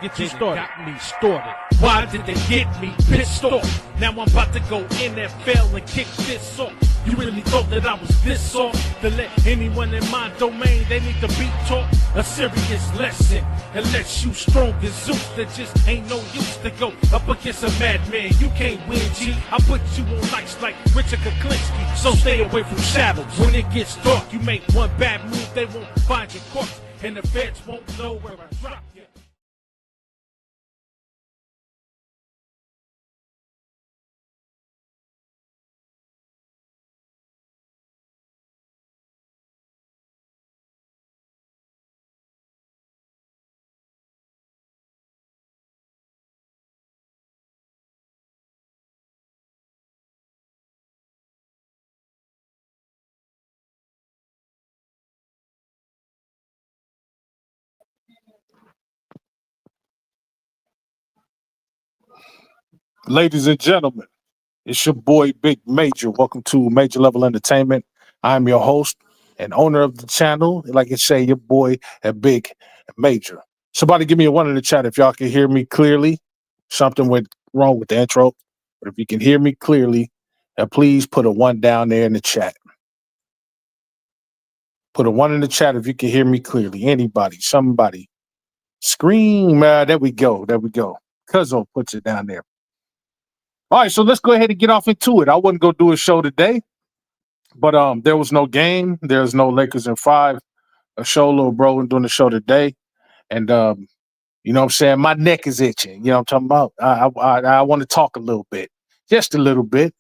Get you started. Got me started. Why did they get me pissed off? Now I'm about to go NFL and kick this off. You really thought that I was this off? To let anyone in my domain, they need to be taught a serious lesson. Unless you strong as Zeus, that just ain't no use to go up against a madman. You can't win, G. I put you on ice like Richard Kuklinski. So stay away from shadows. When it gets dark, you make one bad move, they won't find your corpse. And the feds won't know where I drop you. Ladies and gentlemen, it's your boy Big Major. Welcome to Major Level Entertainment. I'm your host and owner of the channel. Like I say, your boy Big Major. Somebody give me a one in the chat if y'all can hear me clearly. Something went wrong with the intro. But if you can hear me clearly, please put a one down there in the chat. Put a one in the chat if you can hear me clearly. Anybody, somebody. Scream. There we go. There we go. Cuzzo puts it down there. All right, so let's go ahead and get off into it. I wasn't gonna do a show today, but there was no game. There's no Lakers in 5. A show, little bro, and doing the show today, and you know what I'm saying. My neck is itching. You know what I'm talking about. I want to talk a little bit, just a little bit.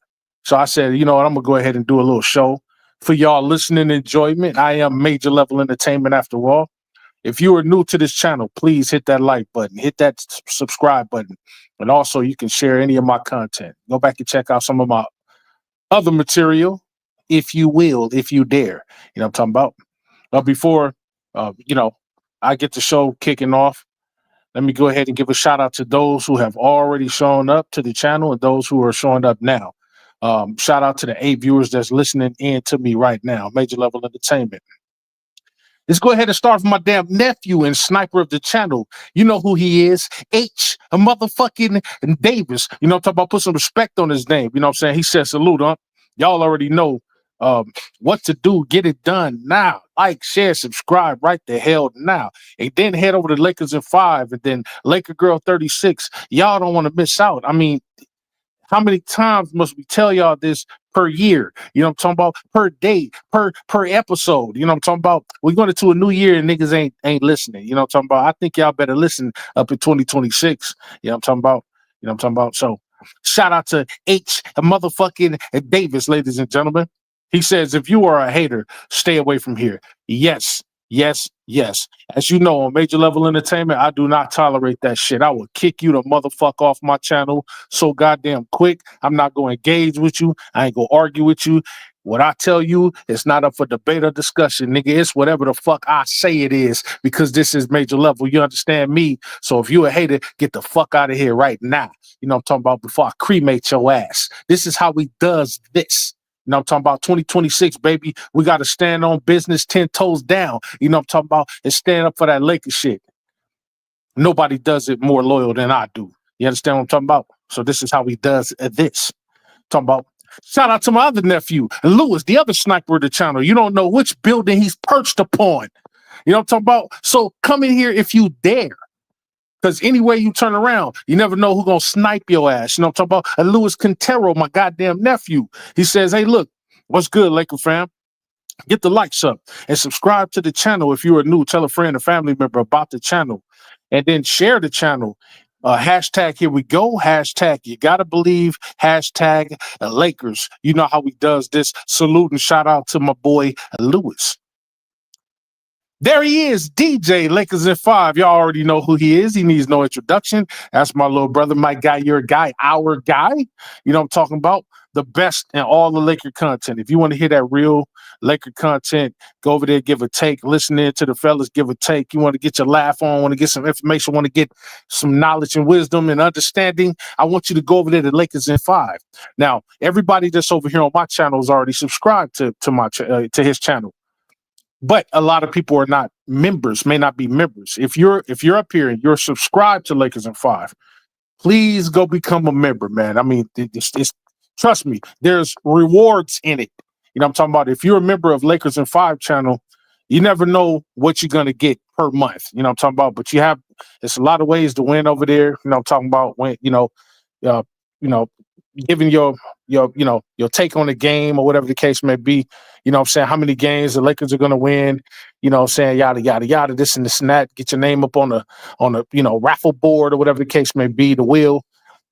So I said, you know what, I'm gonna go ahead and do a little show for y'all listening enjoyment. I am Major Level Entertainment after all. If you are new to this channel, please hit that like button, hit that subscribe button, and also you can share any of my content. Go back and check out some of my other material, if you will, if you dare. You know what I'm talking about? But before, I get the show kicking off, let me go ahead and give a shout out to those who have already shown up to the channel and those who are showing up now. Shout out to the 8 viewers that's listening in to me right now. Major Level Entertainment. Let's go ahead and start with my damn nephew and sniper of the channel. You know who he is. A motherfucking Davis. You know what I'm talking about? Put some respect on his name. You know what I'm saying? He said salute, huh? Y'all already know what to do. Get it done now. Like, share, subscribe right the hell now. And then head over to Lakers in 5 and then Laker Girl 36. Y'all don't want to miss out. I mean, how many times must we tell y'all this per year? You know what I'm talking about? Per day, per episode. You know what I'm talking about? We're going into a new year and niggas ain't listening. You know what I'm talking about? I think y'all better listen up in 2026. You know what I'm talking about? You know what I'm talking about? So shout out to a motherfucking Davis, ladies and gentlemen. He says, if you are a hater, stay away from here. Yes. Yes, yes. As you know, on Major Level Entertainment, I do not tolerate that shit. I will kick you the motherfuck off my channel so goddamn quick. I'm not going to engage with you. I ain't going to argue with you. What I tell you, it's not up for debate or discussion, nigga. It's whatever the fuck I say it is, because this is Major Level. You understand me? So if you a hater, get the fuck out of here right now. You know what I'm talking about? Before I cremate your ass. This is how we does this. You know what I'm talking about? 2026, baby. We got to stand on business 10 toes down. You know what I'm talking about? And stand up for that Lakers shit. Nobody does it more loyal than I do. You understand what I'm talking about? So this is how he does this. Talking about, shout out to my other nephew, Lewis, the other sniper of the channel. You don't know which building he's perched upon. You know what I'm talking about? So come in here if you dare. Because anyway you turn around, you never know who's going to snipe your ass. You know what I'm talking about? Louis Quintero, my goddamn nephew. He says, hey, look, what's good, Laker fam? Get the likes up and subscribe to the channel if you are new. Tell a friend or family member about the channel. And then share the channel. Hashtag here we go. Hashtag you gotta believe. Hashtag Lakers. You know how he does this. Salute and shout out to my boy Lewis. There he is, DJ Lakers in 5. Y'all already know who he is. He needs no introduction. That's my little brother, my guy, your guy, our guy. You know what I'm talking about? The best in all the Laker content. If you want to hear that real Laker content, go over there, give a take. Listen in to the fellas, give a take. You want to get your laugh on, want to get some information, want to get some knowledge and wisdom and understanding, I want you to go over there to Lakers in 5. Now, everybody that's over here on my channel is already subscribed to his channel. but a lot of people are not members, may not be members. If you're up here and you're subscribed to Lakers in 5, please go become a member, man. I mean, it's trust me, there's rewards in it. You know what I'm talking about? If you're a member of Lakers in 5 channel, you never know what you're gonna get per month. You know what I'm talking about? But it's a lot of ways to win over there. You know what I'm talking about? When uh, you know, giving your your take on the game or whatever the case may be. You know what I'm saying? How many games the Lakers are gonna win, you know what I'm saying, yada yada yada, this and that. Get your name up on a raffle board or whatever the case may be, the wheel.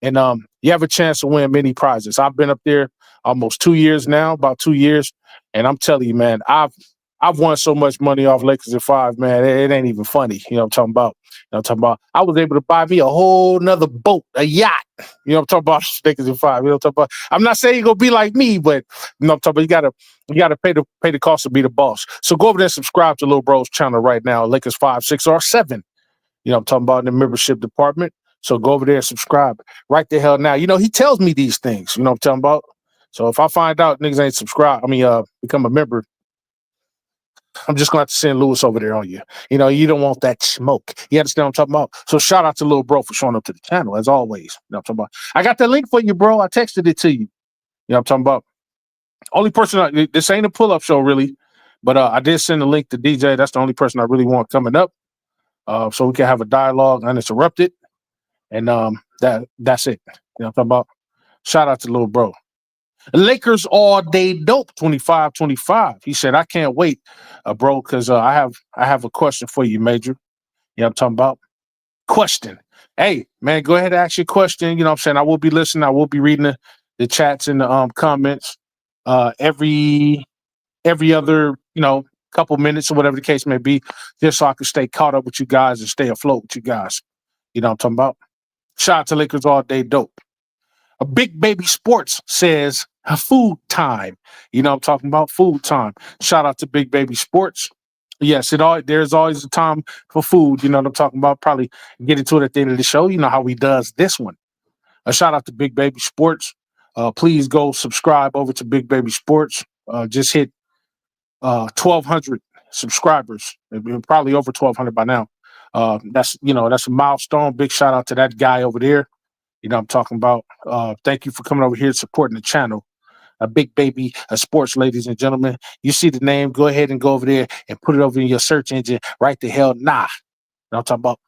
And you have a chance to win many prizes. I've been up there almost 2 years now, about 2 years, and I'm telling you, man, I've won so much money off Lakers in 5, man. It ain't even funny. You know what I'm talking about? You know what I'm talking about? I was able to buy me a whole nother boat, a yacht. You know what I'm talking about? Lakers in 5. You know what I'm talking about? I'm not saying you're gonna be like me, but you know what I'm talking about? You gotta pay the cost to be the boss. So go over there and subscribe to Lil Bro's channel right now, Lakers 5, 6, or 7. You know what I'm talking about, in the membership department. So go over there and subscribe right the hell now. You know, he tells me these things. You know what I'm talking about? So if I find out niggas ain't subscribed, become a member, I'm just going to have to send Lewis over there on you. You know, you don't want that smoke. You understand what I'm talking about? So shout out to Lil Bro for showing up to the channel, as always. You know what I'm talking about? I got that link for you, bro. I texted it to you. You know what I'm talking about? Only person, this ain't a pull-up show, really. But I did send the link to DJ. That's the only person I really want coming up. So we can have a dialogue uninterrupted. And that's it. You know what I'm talking about? Shout out to Lil Bro. Lakers all day dope 25-25. He said, I can't wait, bro, because I have a question for you, Major. You know what I'm talking about? Question. Hey, man, go ahead and ask your question. You know what I'm saying? I will be listening. I will be reading the chats and the comments every other, couple minutes or whatever the case may be, just so I can stay caught up with you guys and stay afloat with you guys. You know what I'm talking about? Shout out to Lakers all day dope. A Big Baby Sports says food time. You know what I'm talking about? Food time. Shout out to Big Baby Sports. Yes, there's always a time for food. You know what I'm talking about? Probably get into it at the end of the show. You know how he does this one. A shout out to Big Baby Sports. Please go subscribe over to Big Baby Sports. Just hit 1,200 subscribers. Probably over 1,200 by now. That's a milestone. Big shout out to that guy over there. You know what I'm talking about? Thank you for coming over here and supporting the channel. A Big Baby Sports, ladies and gentlemen. You see the name, go ahead and go over there and put it over in your search engine. Right the hell, nah. You know what I'm talking about?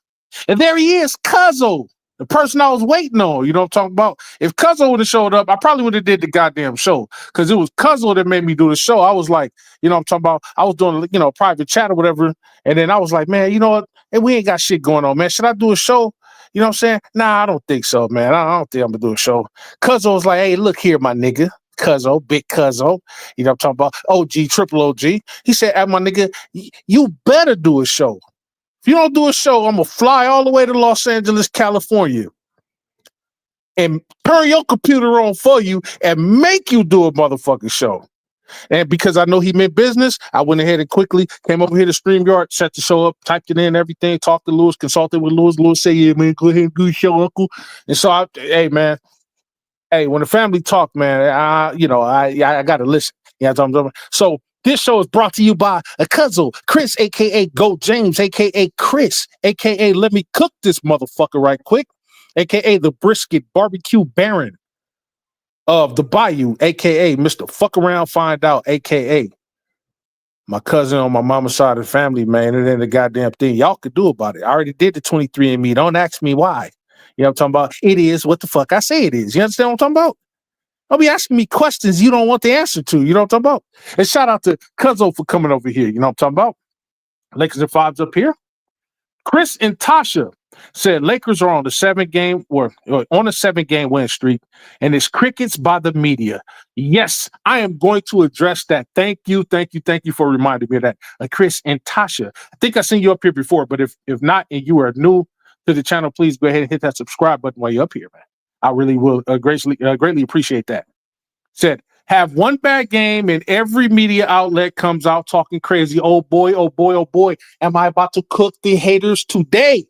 And there he is, Cuzzo, the person I was waiting on. You know what I'm talking about? If Cuzzo would have showed up, I probably would have did the goddamn show, because it was Cuzzo that made me do the show. I was like, you know what I'm talking about? I was doing, private chat or whatever. And then I was like, man, you know what? Hey, we ain't got shit going on, man. Should I do a show? You know what I'm saying? Nah, I don't think so, man. I don't think I'm going to do a show. Cuzzo was like, hey, look here, my nigga. Cuzzo, big Cuzzo. You know what I'm talking about? OG, triple OG. He said, hey, my nigga, you better do a show. If you don't do a show, I'm going to fly all the way to Los Angeles, California, and turn your computer on for you and make you do a motherfucking show. And because I know he meant business, I went ahead and quickly came over here to StreamYard, set the show up, typed it in, everything, talked to Lewis, consulted with Lewis. Lewis said, yeah, man, go ahead and do your show, uncle. And so, hey, man, when the family talk, man, I got to listen. You know what I'm talking about? So this show is brought to you by a Cuzzo, Chris, a.k.a. Go James, a.k.a. Chris, a.k.a. Let Me Cook This Motherfucker Right Quick, a.k.a. The Brisket Barbecue Baron of the Bayou, a.k.a. Mr. Fuck Around Find Out, a.k.a. my cousin on my mama's side of the family, man. It ain't a goddamn thing y'all could do about it. I already did the 23andMe. Don't ask me why. You know what I'm talking about? It is what the fuck I say it is. You understand what I'm talking about? Don't be asking me questions you don't want the answer to. You know what I'm talking about? And shout out to Cuzzo for coming over here. You know what I'm talking about? Lakers and 5's up here. Chris and Tasha said Lakers are on the 7-game win streak, and it's crickets by the media. Yes, I am going to address that. Thank you for reminding me of that. Chris and Tasha, I think I seen you up here before, but if not, and you are new to the channel, please go ahead and hit that subscribe button while you're up here, man. I really will greatly appreciate that. Said, have one bad game and every media outlet comes out talking crazy. Oh boy, am I about to cook the haters today?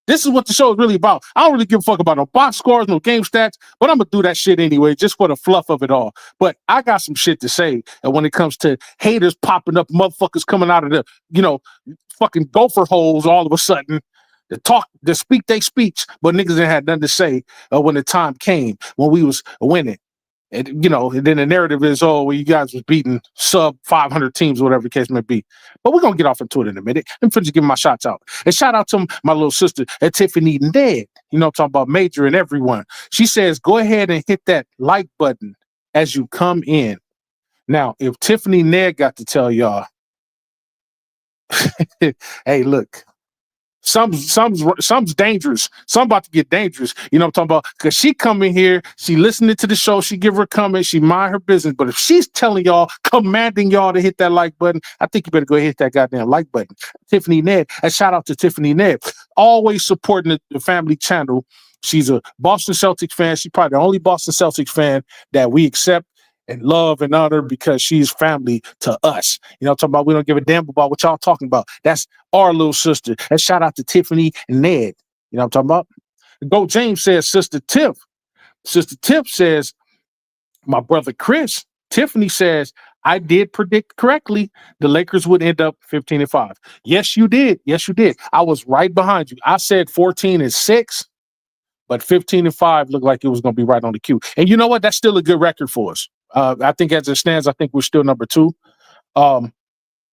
This is what the show is really about. I don't really give a fuck about no box scores, no game stats, but I'm gonna do that shit anyway, just for the fluff of it all. But I got some shit to say. And when it comes to haters popping up, motherfuckers coming out of the, fucking gopher holes all of a sudden, to speak their speech, but niggas didn't have nothing to say when the time came, when we was winning. And and then the narrative is, oh, well, you guys was beating sub 500 teams, whatever the case may be. But we're gonna get off into it in a minute. I'm finna give my shots out. And shout out to my little sister at Tiffany Ned. I'm talking about Major and everyone. She says, go ahead and hit that like button as you come in. Now, if Tiffany Ned got to tell y'all, hey, look. Some's dangerous. Some about to get dangerous. You know what I'm talking about? Because she come in here, she listening to the show, she give her a comment, she mind her business. But if she's telling y'all, commanding y'all to hit that like button, I think you better go hit that goddamn like button. Tiffany Ned, and shout out to Tiffany Ned, always supporting the family channel. She's a Boston Celtics fan. She's probably the only Boston Celtics fan that we accept and love and honor because she's family to us. I'm talking about we don't give a damn about what y'all talking about. That's our little sister. And shout out to Tiffany and Ned. You know what I'm talking about? Goat James says, Sister Tiff. Sister Tiff says, my brother Chris. Tiffany says, I did predict correctly the Lakers would end up 15-5. Yes, you did. Yes, you did. I was right behind you. I said 14-6. But 15-5 looked like it was going to be right on the cue. And you know what? That's still a good record for us. I think as it stands, I think we're still number 2.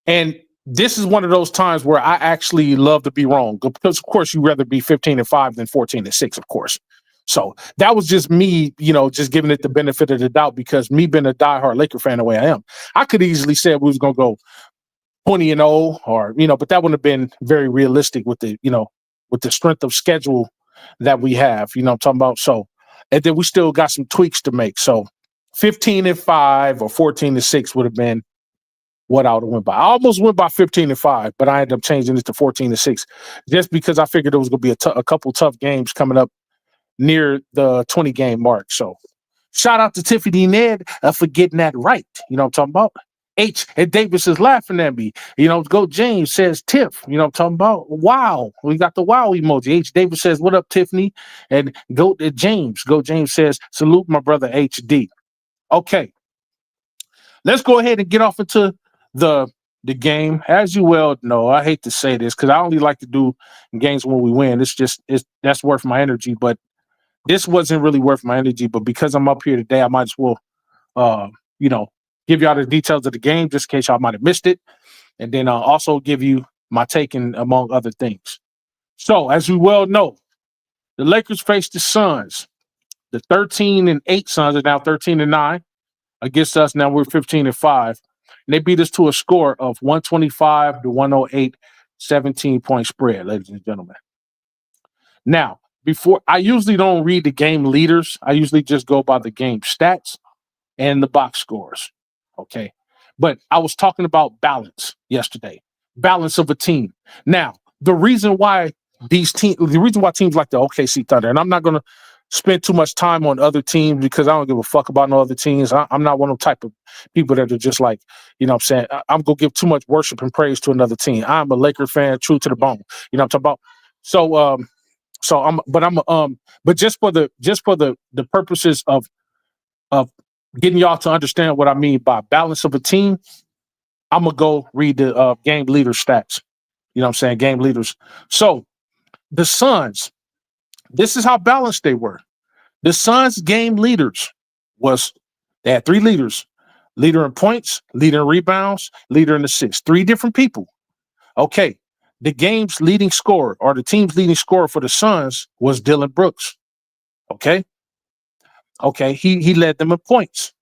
And this is one of those times where I actually love to be wrong. Because, of course, you'd rather be 15-5 than 14-6, of course. So that was just me, just giving it the benefit of the doubt because me being a diehard Laker fan the way I am. I could easily say we was going to go 20-0 or, but that wouldn't have been very realistic with the, with the strength of schedule that we have, what I'm talking about. So, and then we still got some tweaks to make. So 15-5 or 14-6 would have been what I would have went by. I almost went by 15-5, but I ended up changing it to 14-6 just because I figured there was going to be a couple tough games coming up near the 20 game mark. So shout out to Tiffany Ned for getting that right. You know what I'm talking about? H and Davis is laughing at me. Go James says Tiff. You know what I'm talking about? Wow. We got the wow emoji. H Davis says, what up, Tiffany? And Go James. Go James says, salute my brother HD. Okay. Let's go ahead and get off into the game. As you well know, I hate to say this because I only like to do games when we win. That's worth my energy, but this wasn't really worth my energy. But because I'm up here today, I might as well give y'all the details of the game just in case y'all might have missed it. And then I'll also give you my take among other things. So, as we well know, the Lakers faced the Suns. The 13-8 Suns are now 13-9 against us. Now we're 15-5. And they beat us to a score of 125-108, 17-point spread, ladies and gentlemen. Now, I usually don't read the game leaders. I usually just go by the game stats and the box scores. Okay. But I was talking about balance yesterday, balance of a team. Now, the reason why teams like the OKC Thunder, and I'm not going to spend too much time on other teams because I don't give a fuck about no other teams. I'm not one of the type of people that are just like, I'm saying, I'm going to give too much worship and praise to another team. I'm a Laker fan, true to the bone. You know what I'm talking about? But just for the purposes of getting y'all to understand what I mean by balance of a team, I'm going to go read the game leader stats. You know what I'm saying? Game leaders. So the Suns, this is how balanced they were. The Suns game leaders they had 3 leaders: leader in points, leader in rebounds, leader in assists. 3 different people. Okay. The game's leading scorer or the team's leading scorer for the Suns was Dillon Brooks. Okay. He led them in points.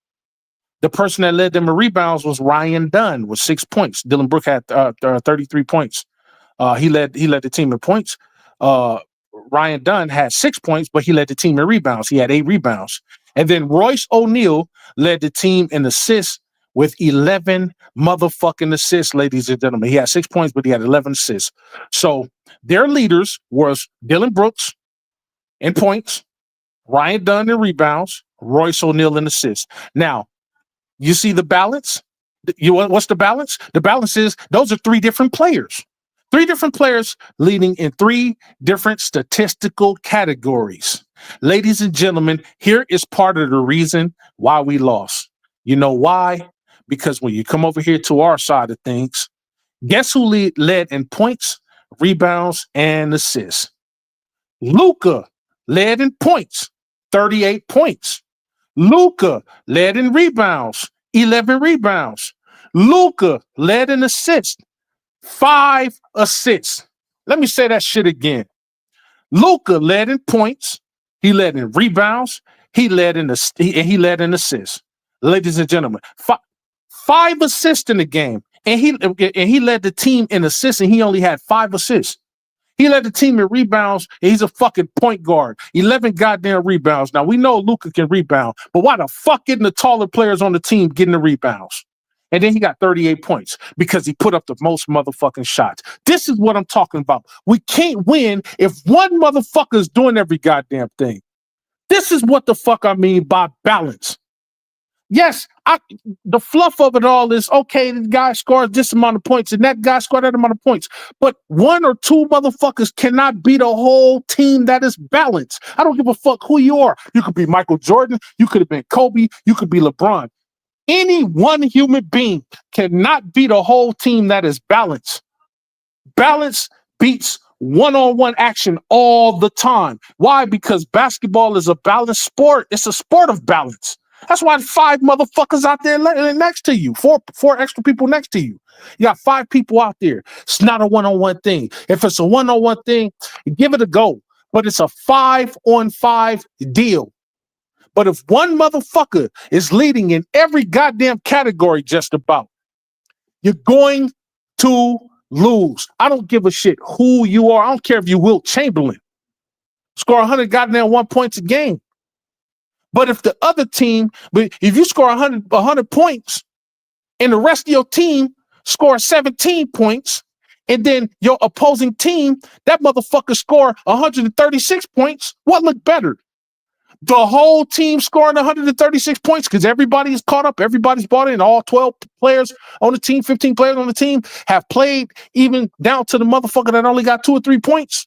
The person that led them in rebounds was Ryan Dunn with 6 points. Dillon Brooks had 33 points. He led the team in points. Ryan Dunn had 6 points, but he led the team in rebounds. He had 8 rebounds. And then Royce O'Neal led the team in assists with 11 motherfucking assists, ladies and gentlemen. He had 6 points, but he had 11 assists. So their leaders was Dillon Brooks in points, Ryan Dunn in rebounds, Royce O'Neal in assists. Now, you see the balance? What's the balance? The balance is those are 3 different players. 3 different players leading in 3 different statistical categories. Ladies and gentlemen, here is part of the reason why we lost. You know why? Because when you come over here to our side of things, guess who led in points, rebounds, and assists? Luka led in points, 38 points. Luka led in rebounds, 11 rebounds. Luka led in assists, 5 assists. Let me say that shit again. Luka led in points, he led in rebounds, he led in assists. Ladies and gentlemen, 5 assists in the game, and he led the team in assists, and he only had 5 assists. He led the team in rebounds, and he's a fucking point guard. 11 goddamn rebounds. Now, we know Luka can rebound, but why the fuck isn't the taller players on the team getting the rebounds? And then he got 38 points because he put up the most motherfucking shots. This is what I'm talking about. We can't win if one motherfucker is doing every goddamn thing. This is what the fuck I mean by balance. Yes, the fluff of it all is, okay, the guy scored this amount of points and that guy scored that amount of points. But 1 or 2 motherfuckers cannot beat a whole team that is balanced. I don't give a fuck who you are. You could be Michael Jordan. You could have been Kobe. You could be LeBron. Any one human being cannot beat a whole team that is balanced. Balance beats one-on-one action all the time. Why? Because basketball is a balanced sport. It's a sport of balance. That's why 5 motherfuckers out there next to you, four extra people next to you. You got 5 people out there. It's not a one-on-one thing. If it's a one-on-one thing, give it a go. But it's a 5-on-5 deal. But if one motherfucker is leading in every goddamn category just about, you're going to lose. I don't give a shit who you are. I don't care if you Wilt Chamberlain. Score 100 goddamn 1 points a game. But if the other team, if you score 100 points and the rest of your team scores 17 points, and then your opposing team, that motherfucker score 136 points, what looked better? The whole team scoring 136 points because everybody is caught up, everybody's bought in, all 12 players on the team, 15 players on the team have played even down to the motherfucker that only got 2 or 3 points.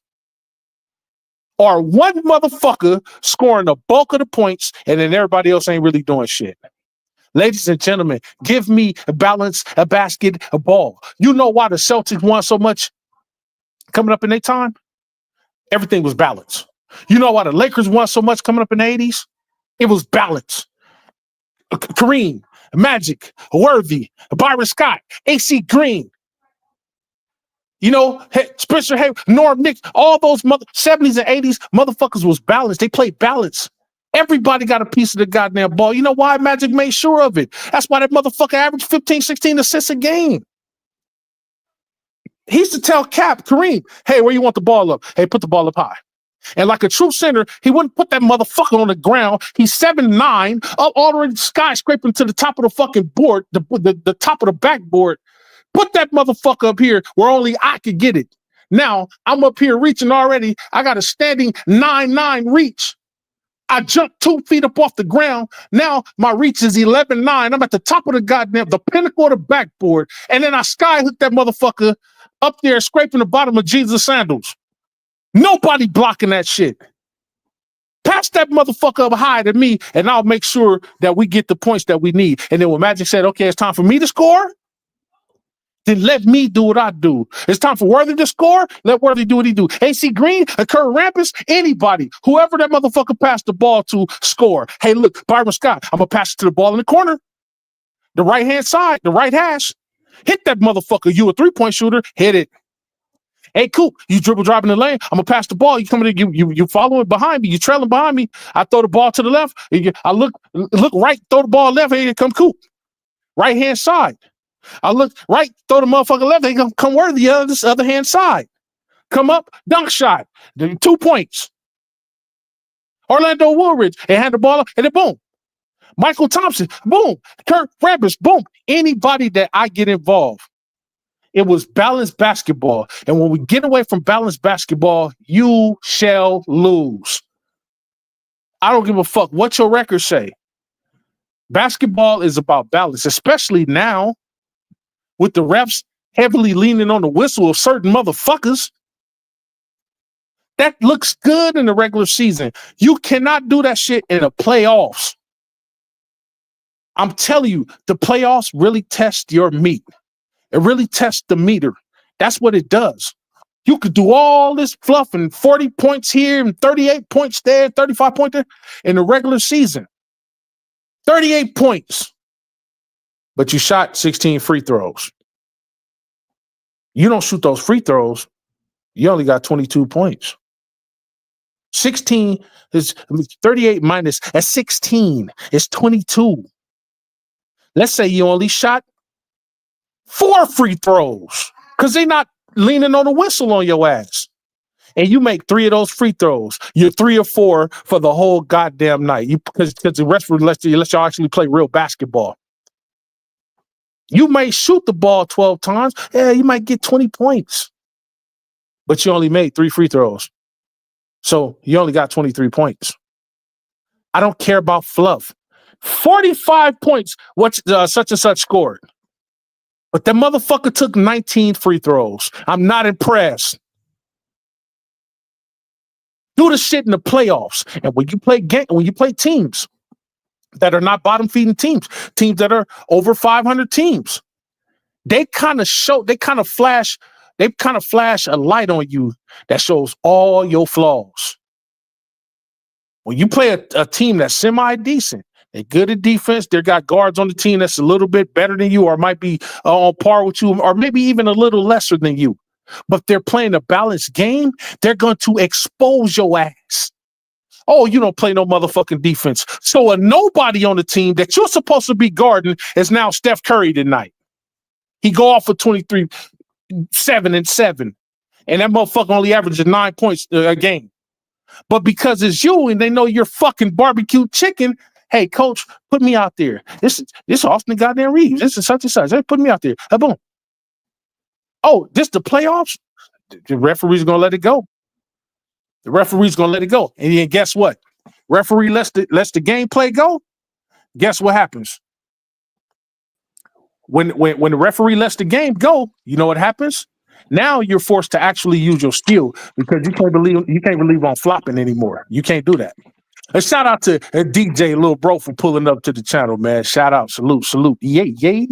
Or one motherfucker scoring the bulk of the points and then everybody else ain't really doing shit. Ladies and gentlemen, give me a balance, a basket, a ball. You know why the Celtics won so much coming up in their time? Everything was balanced. You know why the Lakers won so much coming up in the 80s? It was balance. Kareem, Magic, Worthy, Byron Scott, AC Green. You know, Spencer Haywood, Norm Nick, all those 70s and 80s motherfuckers was balanced. They played balance. Everybody got a piece of the goddamn ball. You know why? Magic made sure of it. That's why that motherfucker averaged 15, 16 assists a game. He used to tell Kareem, hey, where you want the ball up? Hey, put the ball up high. And like a true center, he wouldn't put that motherfucker on the ground. He's 7'9", up already skyscraping to the top of the fucking board, the top of the backboard. Put that motherfucker up here where only I could get it. Now, I'm up here reaching already. I got a standing 9'9" reach. I jumped 2 feet up off the ground. Now, my reach is 11'9". I'm at the top of the pinnacle of the backboard. And then I skyhook that motherfucker up there, scraping the bottom of Jesus' sandals. Nobody blocking that shit. Pass that motherfucker up high to me, and I'll make sure that we get the points that we need. And then when Magic said, okay, it's time for me to score, then let me do what I do. It's time for Worthy to score, let Worthy do what he do. AC Green, Kerr Rampus, anybody, whoever that motherfucker passed the ball to, score. Hey, look, Byron Scott, I'm going to pass it to the ball in the corner. The right-hand side, the right hash. Hit that motherfucker. You a three-point shooter, hit it. Hey, Coop, you dribble driving the lane. I'm gonna pass the ball. You coming in, you following behind me. You trailing behind me. I throw the ball to the left. I look right, throw the ball left. Here come Coop. Right hand side. I look right, throw the motherfucker left. They gonna come Worthy this other hand side. Come up, dunk shot. Then 2 points. Orlando Woolridge and had the ball up, and then boom. Michael Thompson, boom. Kirk Rampus, boom. Anybody that I get involved. It was balanced basketball. And when we get away from balanced basketball, you shall lose. I don't give a fuck what your records say. Basketball is about balance, especially now with the refs heavily leaning on the whistle of certain motherfuckers. That looks good in the regular season. You cannot do that shit in the playoffs. I'm telling you, the playoffs really test your meat. It really tests the meter. That's what it does. You could do all this fluff and 40 points here and 38 points there, 35 points there in the regular season. 38 points. But you shot 16 free throws. You don't shoot those free throws, you only got 22 points. 16 is 38 minus a 16 is 22. Let's say you only shot 4 free throws because they're not leaning on the whistle on your ass. And you make 3 of those free throws. You're 3 or 4 for the whole goddamn night. Because the rest of let y'all actually play real basketball. You may shoot the ball 12 times. Yeah, you might get 20 points. But you only made 3 free throws. So you only got 23 points. I don't care about fluff. 45 points, what such and such scored. But that motherfucker took 19 free throws. I'm not impressed. Do the shit in the playoffs. And when you play teams that are not bottom feeding teams that are over 500 teams, they kind of flash a light on you that shows all your flaws. When you play a team that's semi-decent, they're good at defense, they got guards on the team that's a little bit better than you or might be on par with you or maybe even a little lesser than you, but they're playing a balanced game, they're going to expose your ass. Oh, you don't play no motherfucking defense. So a nobody on the team that you're supposed to be guarding is now Steph Curry tonight. He go off for 23, 7 and 7. And that motherfucker only averages 9 points a game. But because it's you and they know you're fucking barbecue chicken, hey, coach, put me out there. This Austin goddamn Reeves. This is such and such. Hey, put me out there. Boom. Oh, this the playoffs? The referee's going to let it go. The referee's going to let it go. And then guess what? Referee lets the gameplay go. Guess what happens? When the referee lets the game go, you know what happens? Now you're forced to actually use your skill because you can't believe on flopping anymore. You can't do that. A shout out to DJ Lil Bro for pulling up to the channel, man. Shout out, salute. Yay.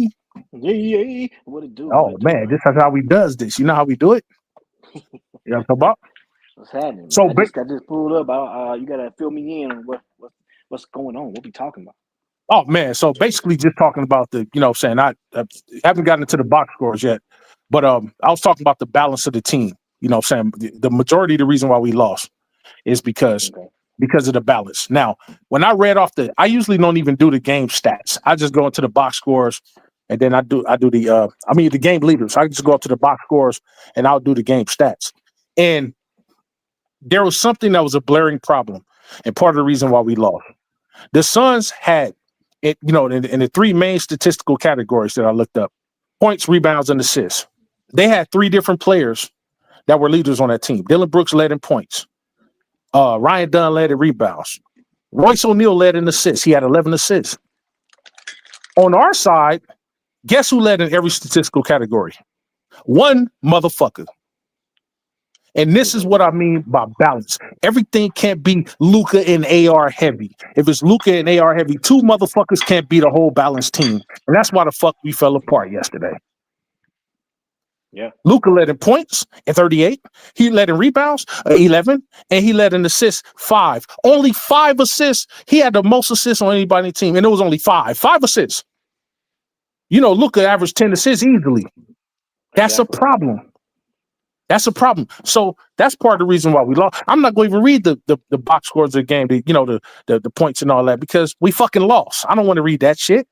Yeah. What it do? Oh man, this is how we does this. You know how we do it? You know what I'm talking about? What's happening? So I just pulled up. You gotta fill me in on what's going on. What we talking about? Oh man, so basically just talking about the, saying I haven't gotten into the box scores yet, but I was talking about the balance of the team. Saying the majority of the reason why we lost is because of the balance. Now, when I read off I usually don't even do the game stats. I just go into the box scores and then I do the game leaders. So I just go up to the box scores and I'll do the game stats. And there was something that was a blaring problem and part of the reason why we lost. The Suns had it, in the 3 main statistical categories that I looked up: points, rebounds, and assists. They had 3 different players that were leaders on that team. Dylan Brooks led in points. Ryan Dunn led in rebounds. Royce O'Neal led in assists. He had 11 assists. On our side, guess who led in every statistical category? One motherfucker. And this is what I mean by balance. Everything can't be Luka and AR heavy. If it's Luka and AR heavy, 2 motherfuckers can't be the whole balanced team. And that's why the fuck we fell apart yesterday. Yeah. Luka led in points at 38. He led in rebounds 11. And he led in assists 5. Only 5 assists. He had the most assists on anybody on the team. And it was only 5. 5 assists. Luka averaged 10 assists easily. That's a problem. That's a problem. So that's part of the reason why we lost. I'm not going to even read the box scores of the game, the points and all that, because we fucking lost. I don't want to read that shit.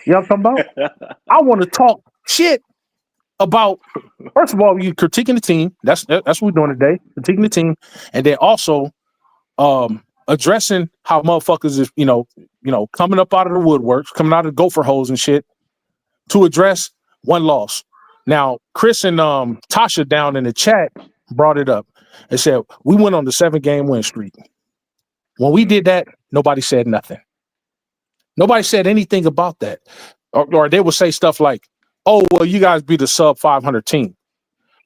You know what I'm talking about? I want to talk shit about, first of all, you critiquing the team. That's what we're doing today, critiquing the team, and then also addressing how motherfuckers is, coming up out of the woodworks, coming out of the gopher holes and shit to address one loss. Now, Chris and Tasha down in the chat brought it up. They said, we went on the 7-game win streak. When we did that, nobody said nothing. Nobody said anything about that. Or they would say stuff like, oh, well, you guys be the sub 500 team.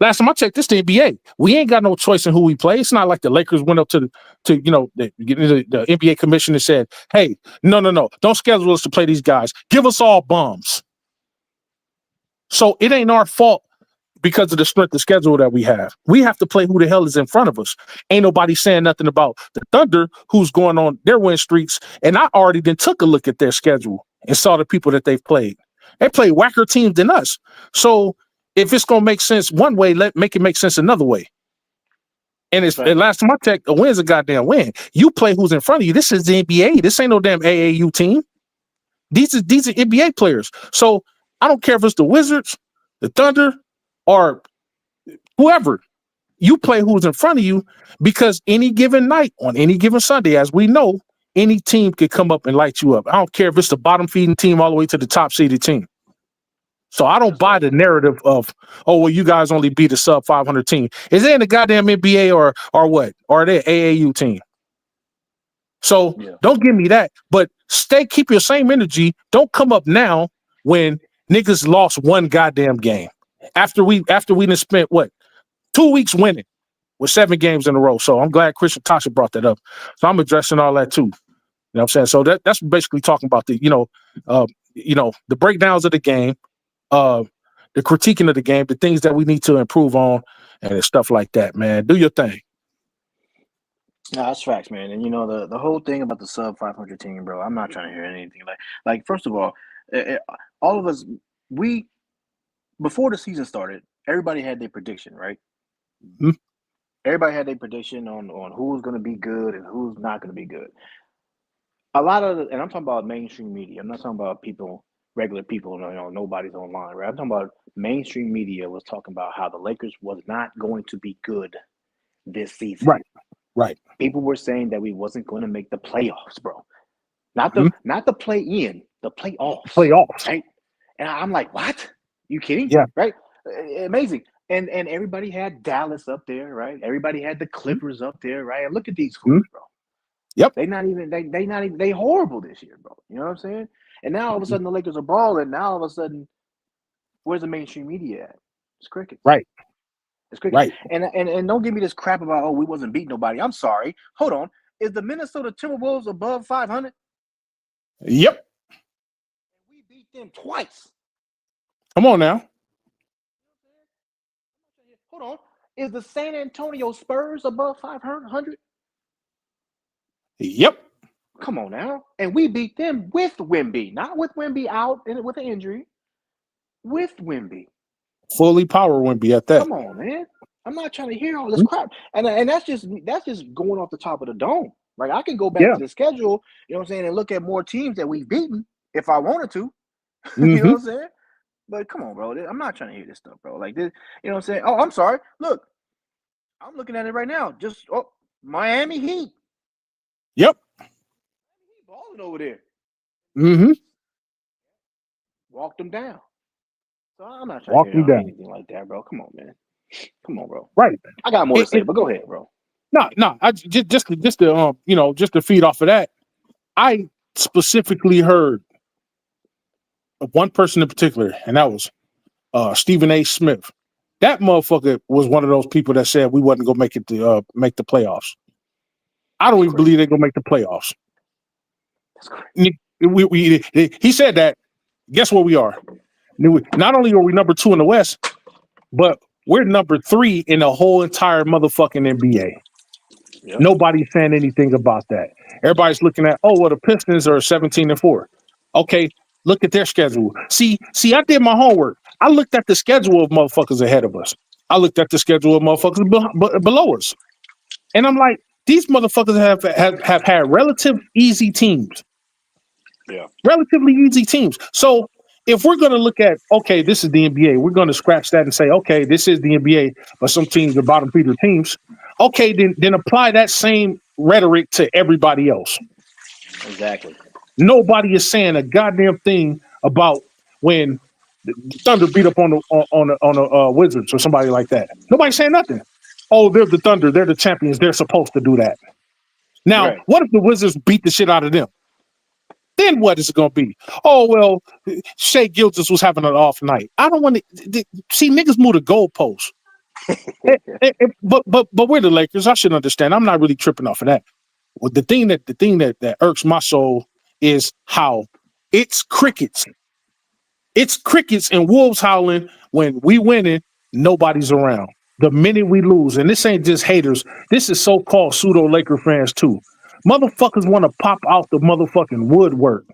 Last time I checked, this the NBA. We ain't got no choice in who we play. It's not like the Lakers went up to the NBA commission and said, hey, no, don't schedule us to play these guys. Give us all bums. So it ain't our fault because of the strength of schedule that we have. We have to play who the hell is in front of us. Ain't nobody saying nothing about the Thunder, who's going on their win streaks. And I already then took a look at their schedule and saw the people that they've played. They play whacker teams than us. So if it's gonna make sense one way, make it make sense another way. And it's and last time I checked, a win's a goddamn win. You play who's in front of you. This is the NBA. This ain't no damn AAU team. These are NBA players. So I don't care if it's the Wizards, the Thunder, or whoever. You play who's in front of you, because any given night on any given Sunday, as we know, any team could come up and light you up. I don't care if it's the bottom feeding team all the way to the top seeded team. So I don't buy the narrative of, oh, well, you guys only beat a sub 500 team. Is it in the goddamn NBA or what? Or are they AAU team? So don't give me that. But keep your same energy. Don't come up now when niggas lost one goddamn game. After we done spent 2 weeks winning with 7 games in a row. So I'm glad Christian Tasha brought that up. So I'm addressing all that too. You know what I'm saying? So that's basically talking about the the breakdowns of the game. The critiquing of the game, the things that we need to improve on, and stuff like that, man. Do your thing. No, that's facts, man. And the whole thing about the sub 500 team, bro. I'm not trying to hear anything like. First of all, all of us, before the season started, everybody had their prediction, right? Mm-hmm. Everybody had their prediction on who's going to be good and who's not going to be good. A lot of, and I'm talking about mainstream media. I'm not talking about people. Regular people, nobody's online, right? I'm talking about mainstream media was talking about how the Lakers was not going to be good this season. Right. People were saying that we wasn't going to make the playoffs, bro. Not the play in, the playoffs. Playoffs. Right? And I'm like, what? You kidding? Yeah. Right? Amazing. And everybody had Dallas up there, right? Everybody had the Clippers up there, right? And look at these fools, bro. Yep. They horrible this year, bro. You know what I'm saying? And now all of a sudden the Lakers are balling. Now all of a sudden, where's the mainstream media at? It's crickets. Right. It's crickets. Right. And don't give me this crap about, we wasn't beating nobody. I'm sorry. Hold on. Is the Minnesota Timberwolves above 500? Yep. We beat them twice. Come on now. Hold on. Is the San Antonio Spurs above 500? Yep. Come on now. And we beat them with Wemby, not with Wemby out and with an injury. With Wemby. Fully power Wemby at that. Come on, man. I'm not trying to hear all this crap. And that's just going off the top of the dome. Like, I can go back to the schedule, you know what I'm saying, and look at more teams that we've beaten if I wanted to. You know what I'm saying? But come on, bro. I'm not trying to hear this stuff, bro. Like this, you know what I'm saying? Oh, I'm sorry. Look, I'm looking at it right now. Miami Heat. Yep. Balling over there. Mm-hmm. Walked them down. So I'm not trying to hear anything like that, bro. Come on, man. Come on, bro. Right. I got more to say, but go ahead, bro. No. I just to feed off of that. I specifically heard of one person in particular, and that was Stephen A. Smith. That motherfucker was one of those people that said we wasn't gonna make the playoffs. I don't even believe they're gonna make the playoffs. He said that. Guess where we are? Not only are we number 2 in the West, but we're number 3 in the whole entire motherfucking NBA. Yep. Nobody's saying anything about that. Everybody's looking at, the Pistons are 17-4. Okay, look at their schedule. See, I did my homework. I looked at the schedule of motherfuckers ahead of us. I looked at the schedule of motherfuckers below us. And I'm like, these motherfuckers have had relative easy teams. Yeah. Relatively easy teams. So if we're going to look at, okay, this is the NBA, we're going to scratch that and say, okay, this is the NBA, but some teams are bottom feeder teams. Okay, then apply that same rhetoric to everybody else. Exactly. Nobody is saying a goddamn thing about when the Thunder beat up on the Wizards or somebody like that. Nobody's saying nothing. Oh, they're the Thunder. They're the champions. They're supposed to do that. Now, What if the Wizards beat the shit out of them? Then what is it going to be? Oh, well, Shea Gilgeous was having an off night. I don't want to see niggas move the goalposts. But we're the Lakers. I should understand. I'm not really tripping off of that. Well, the thing that irks my soul is how it's crickets. It's crickets and wolves howling when we winning, nobody's around. The minute we lose, and this ain't just haters, this is so-called pseudo Laker fans too. Motherfuckers want to pop out the motherfucking woodwork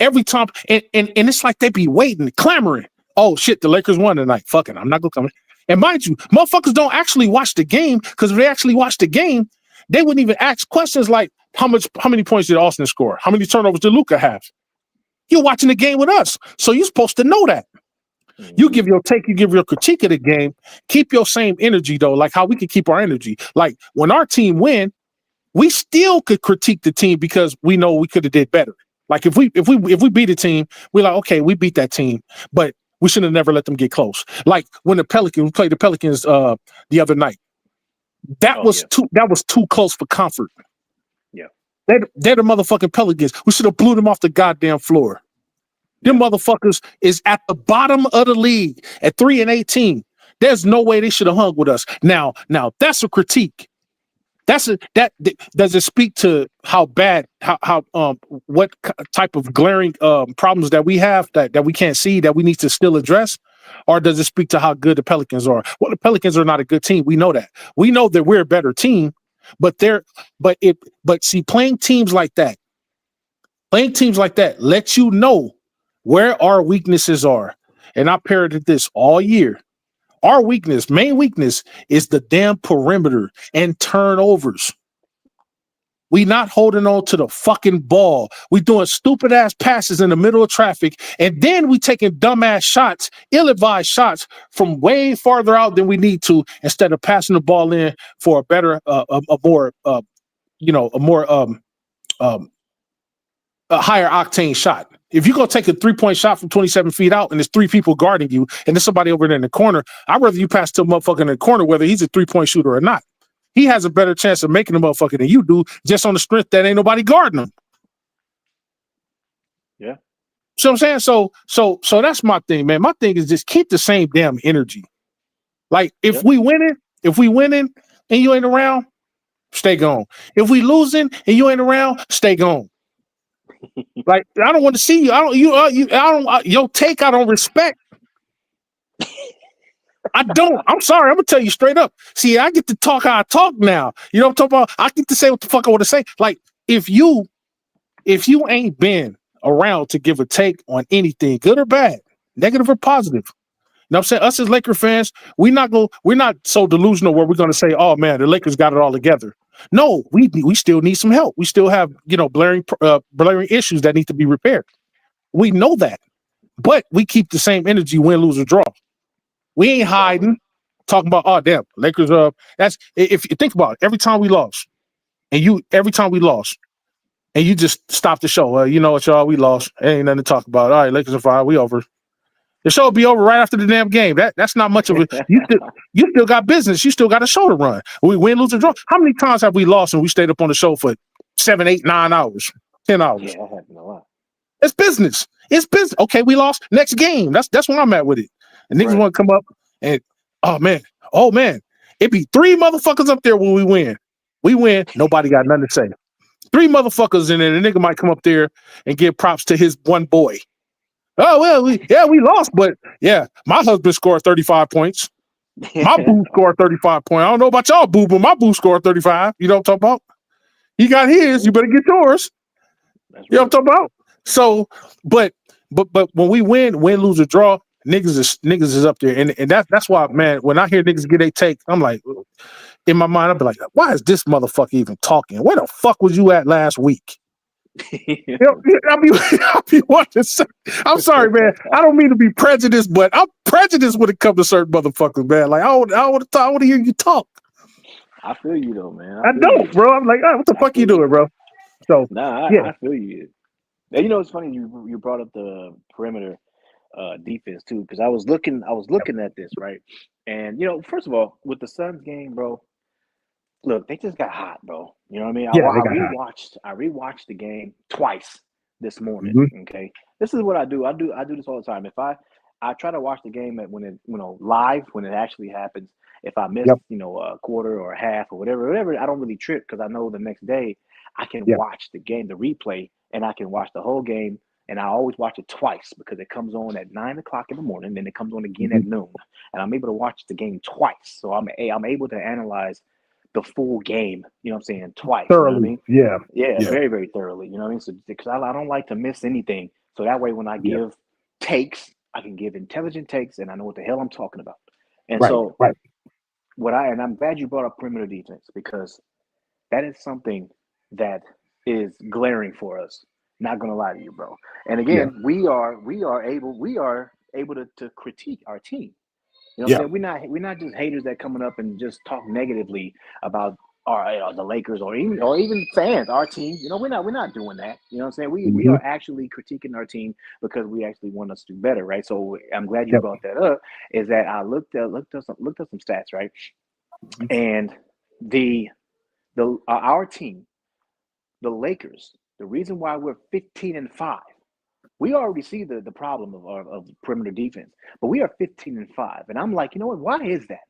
every time, and it's like they be waiting, clamoring. Oh shit, the Lakers won tonight. Fuck it, I'm not gonna come in. And mind you, motherfuckers don't actually watch the game, because if they actually watch the game, they wouldn't even ask questions like how many points did Austin score? How many turnovers did Luka have? You're watching the game with us, so you're supposed to know that. You give your take, you give your critique of the game. Keep your same energy though, like how we can keep our energy. Like when our team win, we still could critique the team because we know we could have did better. Like if we beat a team, we're like, okay, we beat that team, but we should have never let them get close. Like when we played the Pelicans the other night. That was too close for comfort. Yeah. They're the motherfucking Pelicans. We should have blew them off the goddamn floor. Them motherfuckers is at the bottom of the league at 3-18. There's no way they should have hung with us. Now that's a critique. Does it speak to how bad, what type of glaring problems that we have that we can't see that we need to still address, or does it speak to how good the Pelicans are? Well, the Pelicans are not a good team. We know that. We know that we're a better team, but see, playing teams like that lets you know where our weaknesses are. And I parroted this all year. Our main weakness is the damn perimeter and turnovers. We not holding on to the fucking ball. We doing stupid ass passes in the middle of traffic, and then we taking dumbass shots, ill-advised shots from way farther out than we need to, instead of passing the ball in for a better, a higher octane shot. If you're going to take a 3-point shot from 27 feet out and there's 3 people guarding you and there's somebody over there in the corner, I'd rather you pass to a motherfucker in the corner, whether he's a 3-point shooter or not. He has a better chance of making a motherfucker than you do, just on the strength that ain't nobody guarding him. Yeah. So I'm saying? So that's my thing, man. My thing is just keep the same damn energy. Like if we winning and you ain't around, stay gone. If we losing and you ain't around, stay gone. Like I don't want to see you. Your take I don't respect. I don't. I'm sorry. I'm gonna tell you straight up. See, I get to talk how I talk now. You know what I'm talking about? I get to say what the fuck I want to say. Like if you ain't been around to give a take on anything, good or bad, negative or positive. You know what I'm saying? Us as Laker fans, we're not so delusional where we're gonna say, oh man, the Lakers got it all together. No, we still need some help. We still have, blaring issues that need to be repaired. We know that, but we keep the same energy, win, lose, or draw. We ain't hiding, talking about, oh damn, Lakers. That's if you think about it. Every time we lost, and you just stop the show. You know what, y'all? We lost. Ain't nothing to talk about. All right, Lakers are fine. We over. The show will be over right after the damn game. That's not much of a. You still got business. You still got a show to run. We win, lose, or draw. How many times have we lost and we stayed up on the show for 7, 8, 9 hours, 10 hours? Yeah, I haven't a lot. It's business. It's business. Okay, we lost. Next game. That's where I'm at with it. And niggas want to come up and oh man, it be 3 motherfuckers up there when we win. We win. Nobody got nothing to say. 3 motherfuckers, and then the nigga might come up there and give props to his one boy. Oh, well, we lost, but yeah, my husband scored 35 points. My boo scored 35 points. I don't know about y'all, boo, but my boo scored 35. You know what I'm talking about? He got his. You better get yours. You know what I'm talking about? So, but when we win, lose, or draw, niggas is up there, and that's why, man. When I hear niggas get a take, I'm like, in my mind, I'll be like, why is this motherfucker even talking? Where the fuck was you at last week? I'll be wanting to say, I'm sorry, man. I don't mean to be prejudiced, but I'm prejudiced when it comes to certain motherfuckers, man. Like I want to hear you talk. I feel you though, man. I don't, bro. I'm like, oh, what the fuck you doing, bro? So I feel you. And it's funny you brought up the perimeter defense too, because I was looking at this, right? And first of all, with the Suns game, bro. Look, they just got hot, bro. You know what I mean? I rewatched the game twice. this morning. Mm-hmm. Okay, this is what I do. I do this all the time. If I try to watch the game when it live when it actually happens. If I miss a quarter or a half or whatever, I don't really trip because I know the next day I can watch the game, the replay, and I can watch the whole game. And I always watch it twice because it comes on at 9 o'clock in the morning, then it comes on again at noon, and I'm able to watch the game twice. So I'm able to analyze the full game. You know what I'm saying? Twice. Thoroughly. You know what I mean? Yeah, very, very thoroughly. You know what I mean? So because I don't like to miss anything. So that way, when I give takes, I can give intelligent takes, and I know what the hell I'm talking about. And and I'm glad you brought up perimeter defense because that is something that is glaring for us. Not gonna lie to you, bro. And again, we are able to critique our team. You know what I'm saying? We're not just haters that coming up and just talk negatively about the Lakers or even fans, our team. You know, we're not doing that. You know what I'm saying? We are actually critiquing our team because we actually want us to do better, right? So I'm glad you brought that up. Is that I looked up some stats, right? And our team, the Lakers, the reason why we're 15-5, we already see the problem of perimeter defense, but we are 15-5, and I'm like, you know what? Why is that?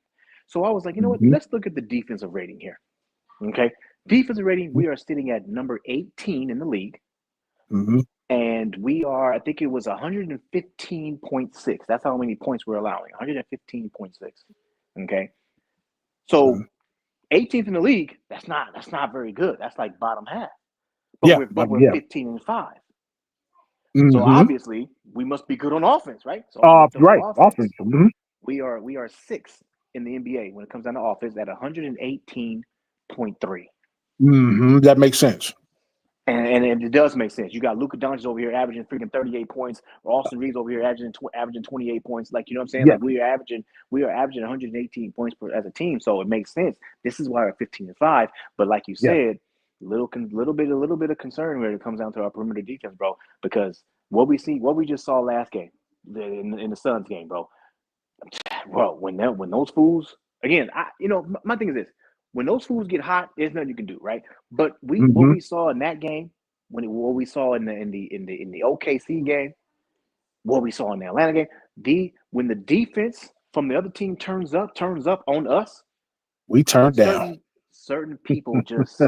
So I was like, you know what? Let's look at the defensive rating here. Okay, defensive rating, we are sitting at number 18 in the league, and we are, I think it was 115.6. That's how many points we're allowing, 115.6. Okay, so 18th in the league. That's not very good. That's like bottom half. But we're 15-5. So obviously we must be good on offense, right? So offense. We are sixth in the NBA when it comes down to offense at 118.3. That makes sense. And it does make sense. You got Luka Doncic over here averaging freaking 38 points. Austin Reeves over here averaging 28 points. Like, you know what I'm saying? Like we are averaging 118 points as a team. So it makes sense. This is why we're 15-5. But like you said, a little bit of concern when it comes down to our perimeter defense, bro. Because what we just saw last game, in the Suns game, bro. Bro, when those fools again, my thing is this: when those fools get hot, there's nothing you can do, right? But what we saw in that game, what we saw in the OKC game, what we saw in the Atlanta game, when the defense from the other team turns up on us, we turn down. Certain people just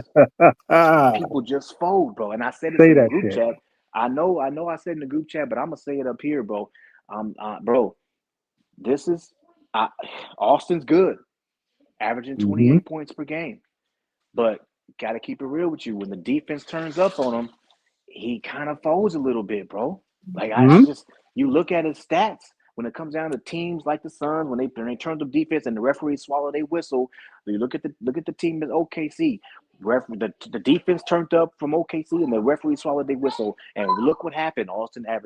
fold, bro. And I said it in the group chat. I know I said in the group chat, but I'm gonna say it up here, bro. Bro, this is Austin's good, averaging 28 points per game. But gotta keep it real with you. When the defense turns up on him, he kind of folds a little bit, bro. Like you look at his stats. When it comes down to teams like the Suns, when they turn up defense and the referees swallow their whistle, you look at the team at OKC. The defense turned up from OKC and the referee swallowed their whistle. And look what happened. Austin had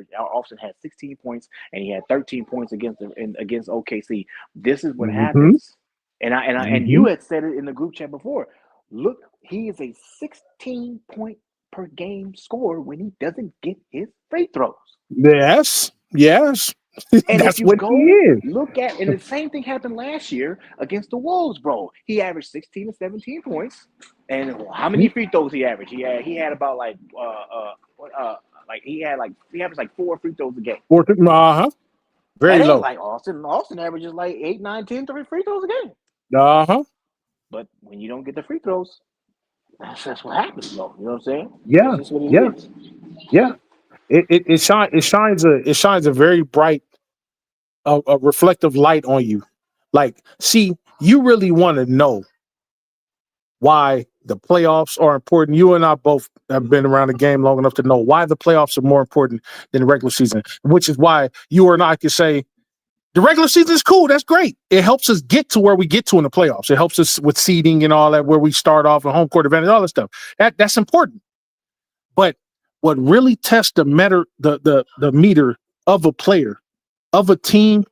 16 points and he had 13 points against OKC. This is what happens. And you had said it in the group chat before. Look, he is a 16 point per game scorer when he doesn't get his free throws. Yes. And that's if you what he is. Look at, and the same thing happened last year against the Wolves, bro. He averaged 16 to 17 points, and how many free throws he averaged? He had about he averaged like 4 free throws a game. Very low. Like Austin averages like 8, 9, 10 free throws a game. But when you don't get the free throws, that's what happens, though. You know what I'm saying? Yeah. That's what it is. Yeah. It shines a very bright, a reflective light on you. Like, see, you really want to know why the playoffs are important. You and I both have been around the game long enough to know why the playoffs are more important than the regular season, which is why you and I can say the regular season is cool. That's great. It helps us get to where we get to in the playoffs. It helps us with seeding and all that, where we start off and home court advantage, all that stuff. That's important. But what really tests the meter of a player, of a team,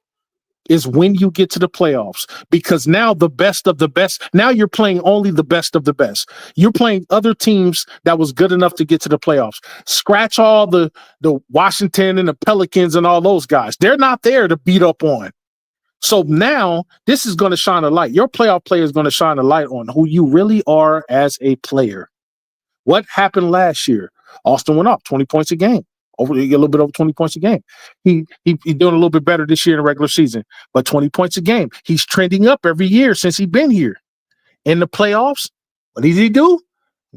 is when you get to the playoffs, because now the best of the best, now you're playing only the best of the best. You're playing other teams that was good enough to get to the playoffs. Scratch all the Washington and the Pelicans and all those guys. They're not there to beat up on. So now this is going to shine a light. Your playoff play is going to shine a light on who you really are as a player. What happened last year? Austin went up 20 points a game. A little bit over 20 points a game. He's doing a little bit better this year in the regular season, but 20 points a game. He's trending up every year since he's been here. In the playoffs, what did he do?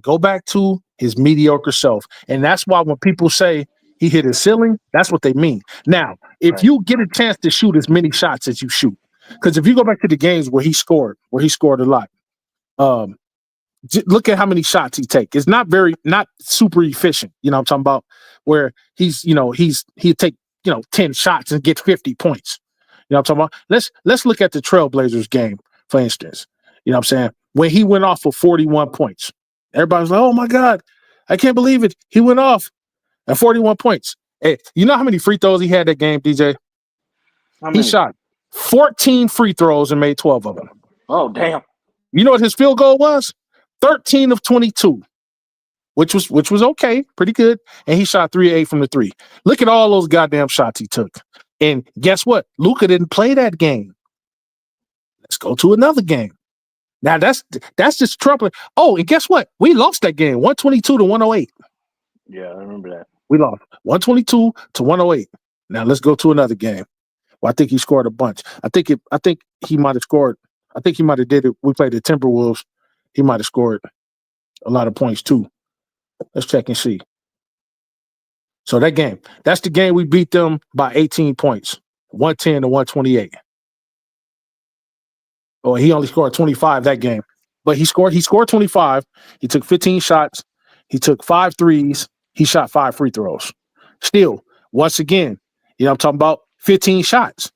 Go back to his mediocre self. And that's why when people say he hit his ceiling, that's what they mean. Now, if you get a chance to shoot as many shots as you shoot, because if you go back to the games where he scored a lot, look at how many shots he take. It's not super efficient. You know what I'm talking about? Where he'll take 10 shots and get 50 points. You know what I'm talking about? Let's look at the Trailblazers game, for instance. You know what I'm saying? When he went off for 41 points, everybody's like, "Oh my God, I can't believe it. He went off at 41 points." Hey, you know how many free throws he had that game, DJ? He shot 14 free throws and made 12 of them. Oh, damn. You know what his field goal was? 13 of 22, which was okay, pretty good. And he shot 3 of 8 from the three. Look at all those goddamn shots he took. And guess what? Luka didn't play that game. Let's go to another game. Now that's just troubling. Oh, and guess what? We lost that game, 122 to 108. Yeah, I remember that. We lost 122 to 108. Now let's go to another game. Well, I think he scored a bunch. I think he might have scored. I think he might have did it. We played the Timberwolves. He might have scored a lot of points too. Let's check and see. So that game, that's the game we beat them by 18 points, 110 to 128. Oh, he only scored 25 that game, but he scored 25. He took 15 shots. He took 5 threes. He shot 5 free throws. Still, once again, I'm talking about 15 shots,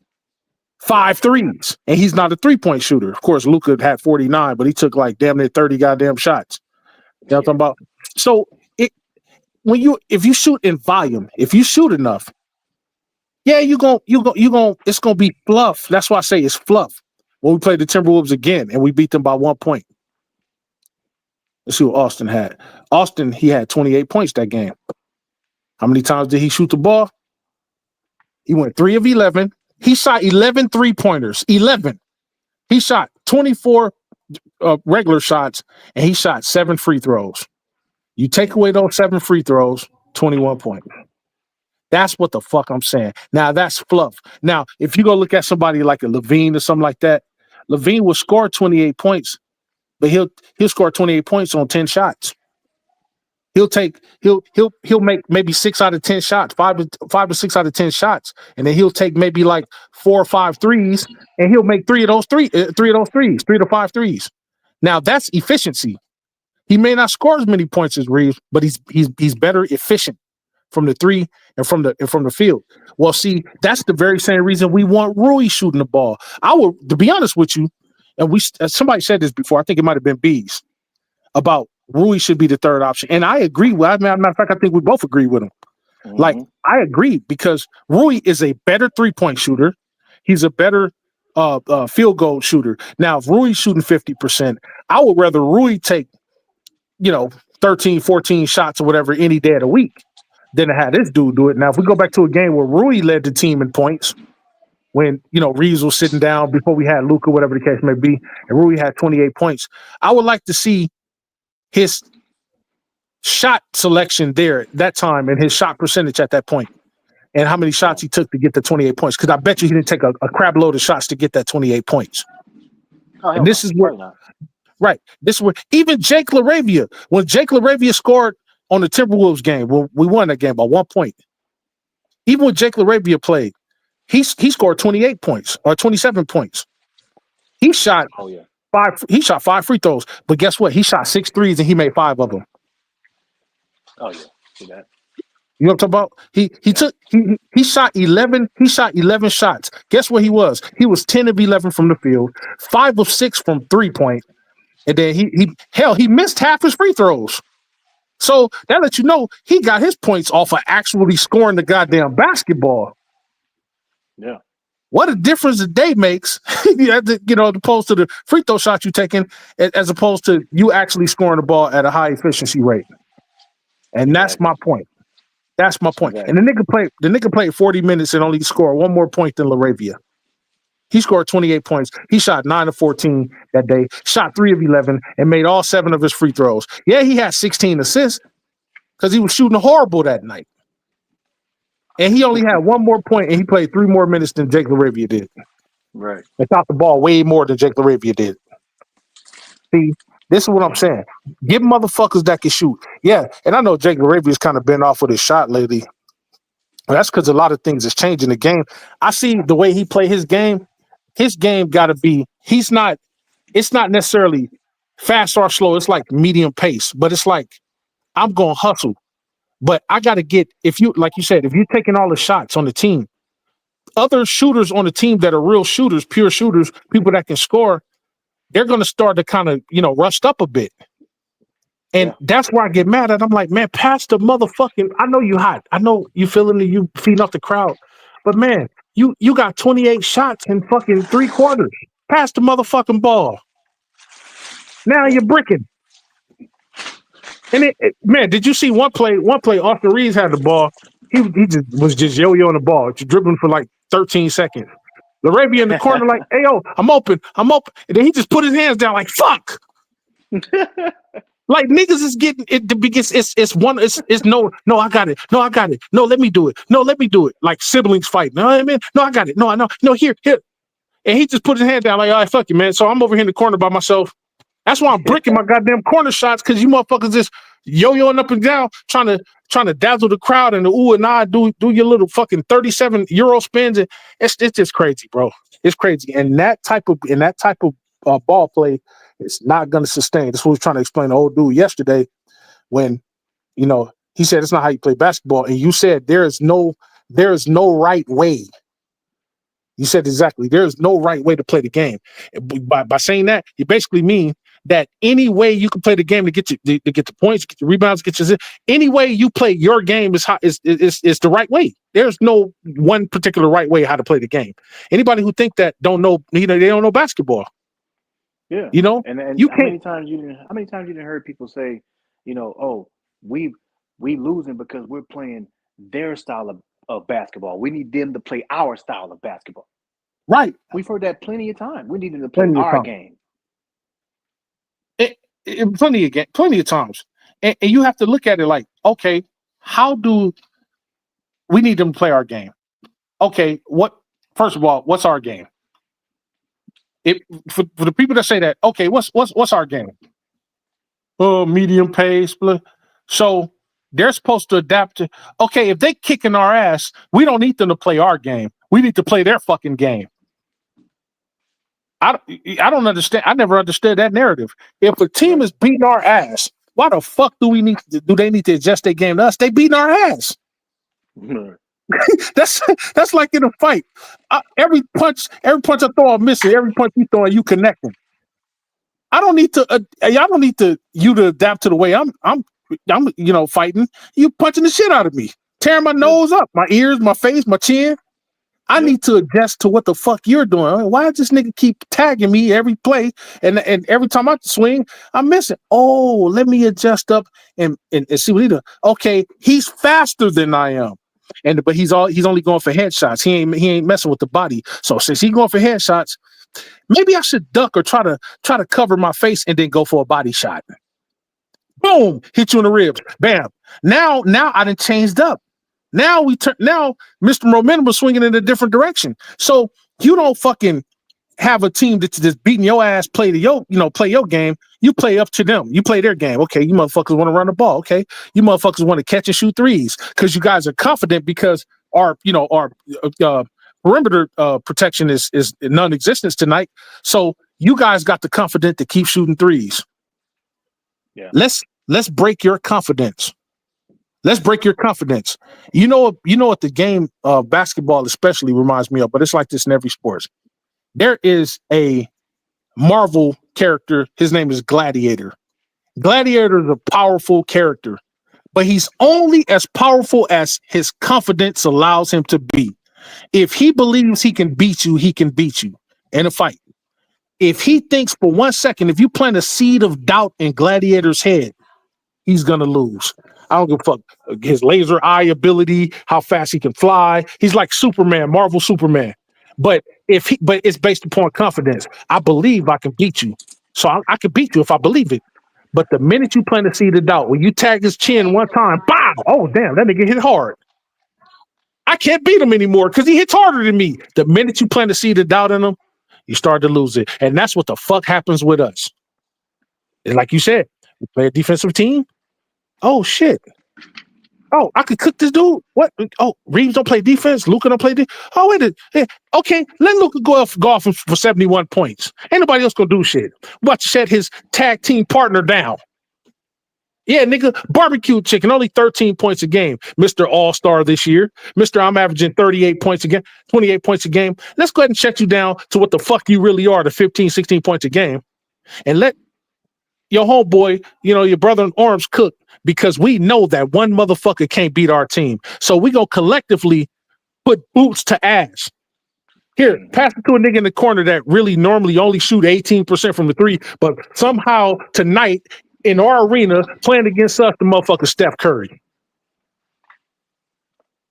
5 threes, and he's not a 3-point shooter. Of course, Luka had 49, but he took like damn near 30 goddamn shots. You know what I'm talking about? So if you shoot in volume, if you shoot enough, yeah, it's gonna be fluff. That's why I say it's fluff. When we played the Timberwolves again and we beat them by 1 point. Let's see what Austin had. Austin, he had 28 points that game. How many times did he shoot the ball? He went 3 of 11. He shot 11 3-pointers. 11. He shot 24 regular shots, and he shot 7 free throws. You take away those 7 free throws, 21 points. That's what the fuck I'm saying. Now, that's fluff. Now, if you go look at somebody like a Levine or something like that, Levine will score 28 points, but he'll score 28 points on 10 shots. He'll make maybe 6 out of 10 shots, 5 to 6 out of 10 shots, and then he'll take maybe like 4 or 5 threes, and he'll make 3 to 5 threes. Now that's efficiency. He may not score as many points as Reeves, but he's better efficient from the 3 and from the field. Well, see, that's the very same reason we want Rui shooting the ball. To be honest with you, and somebody said this before. I think it might have been Bees about Rui should be the third option, and I agree. As a matter of fact, I think we both agree with him. Mm-hmm. Like I agree because Rui is a better 3-point shooter. He's a better field goal shooter. Now, if Rui's shooting 50%, I would rather Rui take 13, 14 shots or whatever any day of the week than to have this dude do it. Now, if we go back to a game where Rui led the team in points, when Reeves was sitting down before we had Luka, whatever the case may be, and Rui had 28 points, I would like to see his shot selection there at that time and his shot percentage at that point and how many shots he took to get the 28 points. Because I bet you he didn't take a crap load of shots to get that 28 points. And this is where, right, this is where even Jake LaRavia, when Jake LaRavia scored on the Timberwolves game, when we won that game by 1 point, even when Jake LaRavia played, he scored 28 points or 27 points. He shot 5 free throws, but guess what? He shot 6 threes and he made 5 of them. Oh yeah, see that. You know what I'm talking about? He shot 11. He shot 11 shots. Guess what he was? He was 10 of 11 from the field, 5 of 6 from 3-point, and then he missed half his free throws. So that lets you know he got his points off of actually scoring the goddamn basketball. Yeah. What a difference a day makes, opposed to the free throw shot you taking, as opposed to you actually scoring the ball at a high efficiency rate. And that's my point. That's my point. And the nigga played 40 minutes and only scored 1 more point than LaRavia. He scored 28 points. He shot 9 of 14 that day, shot 3 of 11, and made all 7 of his free throws. Yeah, he had 16 assists because he was shooting horrible that night. And he only had one more point, and he played 3 more minutes than Jake LaRavia did. Right. And shot the ball way more than Jake LaRavia did. See, this is what I'm saying. Give motherfuckers that can shoot. Yeah, and I know Jake LaRavia's kind of been off with his shot lately. That's because a lot of things is changing the game. I see the way he play his game. His game got to be. It's not necessarily fast or slow. It's like medium pace. But it's like I'm gonna hustle. But I got to get, if you, like you said, if you're taking all the shots on the team, other shooters on the team that are real shooters, pure shooters, people that can score, they're going to start to kind of, rust up a bit. And that's where I get mad at. I'm like, man, pass the motherfucking, I know you hot. I know you you feeding off the crowd. But man, you got 28 shots in fucking 3 quarters. Pass the motherfucking ball. Now you're bricking. And man, did you see one play? Austin Reeves had the ball. He was just yo-yoing the ball, just dribbling for like 13 seconds. LaRavia in the corner, like, hey, yo, I'm open. And then he just put his hands down, like, fuck. Like niggas is getting it because it's no, I got it. No, I got it. No, let me do it. No, let me do it. Like siblings fighting. No, I mean, no, I got it. No, I know. No, here. And he just put his hand down, like, all right, fuck you, man. So I'm over here in the corner by myself. That's why I'm bricking my goddamn corner shots, because you motherfuckers just yo-yoing up and down, trying to dazzle the crowd and the ooh and ah, do your little fucking 37 euro spins. And it's just crazy, bro. It's crazy. And that type of ball play is not going to sustain. That's what we were trying to explain to old dude yesterday when, he said it's not how you play basketball. And you said there is no right way. You said exactly. There's no right way to play the game. By saying that, you basically mean that any way you can play the game to get the points, get the rebounds, any way you play your game is the right way. There's no one particular right way how to play the game. Anybody who think that don't know, they don't know basketball. Yeah, and you how can't. Many times you didn't heard people say, oh, we losing because we're playing their style of basketball. We need them to play our style of basketball. Right. We've heard that plenty of time. We need them to play our game. Plenty of times. And you have to look at it like, okay, how do we need them to play our game? Okay, first of all, what's our game? For the people that say that, okay, what's our game? Oh, medium pace. Blah. So they're supposed to adapt to, okay, if they kicking our ass, we don't need them to play our game. We need to play their fucking game. I don't understand. I never understood that narrative. If a team is beating our ass, why the fuck do they need to adjust their game to us? They beating our ass. That's like in a fight. Every punch I throw, I'm missing. Every punch you throw, you connecting. I don't need you to adapt to the way I'm fighting. You punching the shit out of me, tearing my nose up, my ears, my face, my chin. I need to adjust to what the fuck you're doing. Why does this nigga keep tagging me every play? And every time I swing, I'm missing. Oh, let me adjust up and see what he does. Okay, he's faster than I am. But he's only going for headshots. He ain't messing with the body. So since he's going for headshots, maybe I should duck or try to cover my face and then go for a body shot. Boom, hit you in the ribs. Bam. Now I done changed up. Now Mr. Momentum was swinging in a different direction. So you don't fucking have a team that's just beating your ass, play your game. You play up to them. You play their game. Okay, you motherfuckers want to run the ball. Okay, you motherfuckers want to catch and shoot threes because you guys are confident because our perimeter protection is non-existent tonight. So you guys got the confidence to keep shooting threes. Yeah. Let's break your confidence. Let's break your confidence. You know what the game of basketball especially reminds me of, but it's like this in every sport. There is a Marvel character. His name is Gladiator. Gladiator is a powerful character, but he's only as powerful as his confidence allows him to be. If he believes he can beat you, he can beat you in a fight. If he thinks for 1 second, if you plant a seed of doubt in Gladiator's head, he's going to lose. I don't give a fuck. His laser eye ability, how fast he can fly. He's like Superman, Marvel Superman. But it's based upon confidence. I believe I can beat you. So I can beat you if I believe it. But the minute you plant the seed of doubt, when you tag his chin one time, bow! Oh, damn, that nigga hit hard. I can't beat him anymore because he hits harder than me. The minute you plant the seed of doubt in him, you start to lose it. And that's what the fuck happens with us. And like you said, we play a defensive team. Oh, shit. Oh, I could cook this dude. What? Oh, Reeves don't play defense. Luka don't play defense. Oh, wait. Okay, let Luka go off for 71 points. Ain't nobody else gonna do shit. We're about to shut his tag team partner down. Yeah, nigga, barbecue chicken, only 13 points a game. Mr. All-Star this year. Mr. I'm averaging 38 points a game, 28 points a game. Let's go ahead and shut you down to what the fuck you really are, the 15, 16 points a game. And let your homeboy, your brother in arms cook, because we know that one motherfucker can't beat our team. So we gonna collectively put boots to ass. Here, pass it to a nigga in the corner that really normally only shoot 18% from the three, but somehow tonight in our arena playing against us, the motherfucker Steph Curry.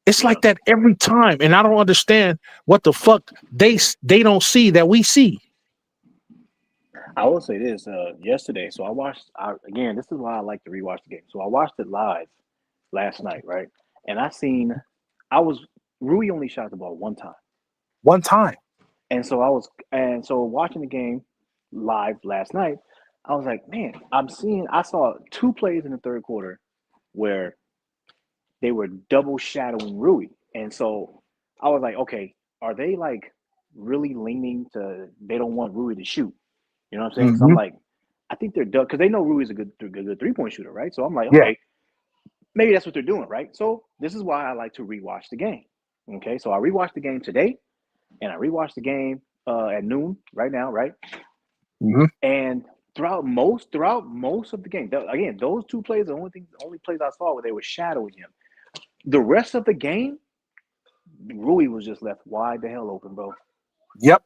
It's like that every time, and I don't understand what the fuck they don't see that we see. I will say this, yesterday, so I watched, again, this is why I like to rewatch the game. So I watched it live last night, right? And Rui only shot the ball one time. One time. And so watching the game live last night, I was like, man, I saw 2 plays in the third quarter where they were double shadowing Rui. And so I was like, okay, are they like really leaning to, they don't want Rui to shoot? You know what I'm saying? Mm-hmm. So I'm like, I think they're done because they know Rui's a good 3-point shooter, right? So I'm like, okay, maybe that's what they're doing, right? So this is why I like to rewatch the game. Okay, so I rewatched the game today, and I rewatched the game at noon right now, right? Mm-hmm. And throughout most of the game, again, those 2 plays, the only plays I saw where they were shadowing him. The rest of the game, Rui was just left wide the hell open, bro. Yep.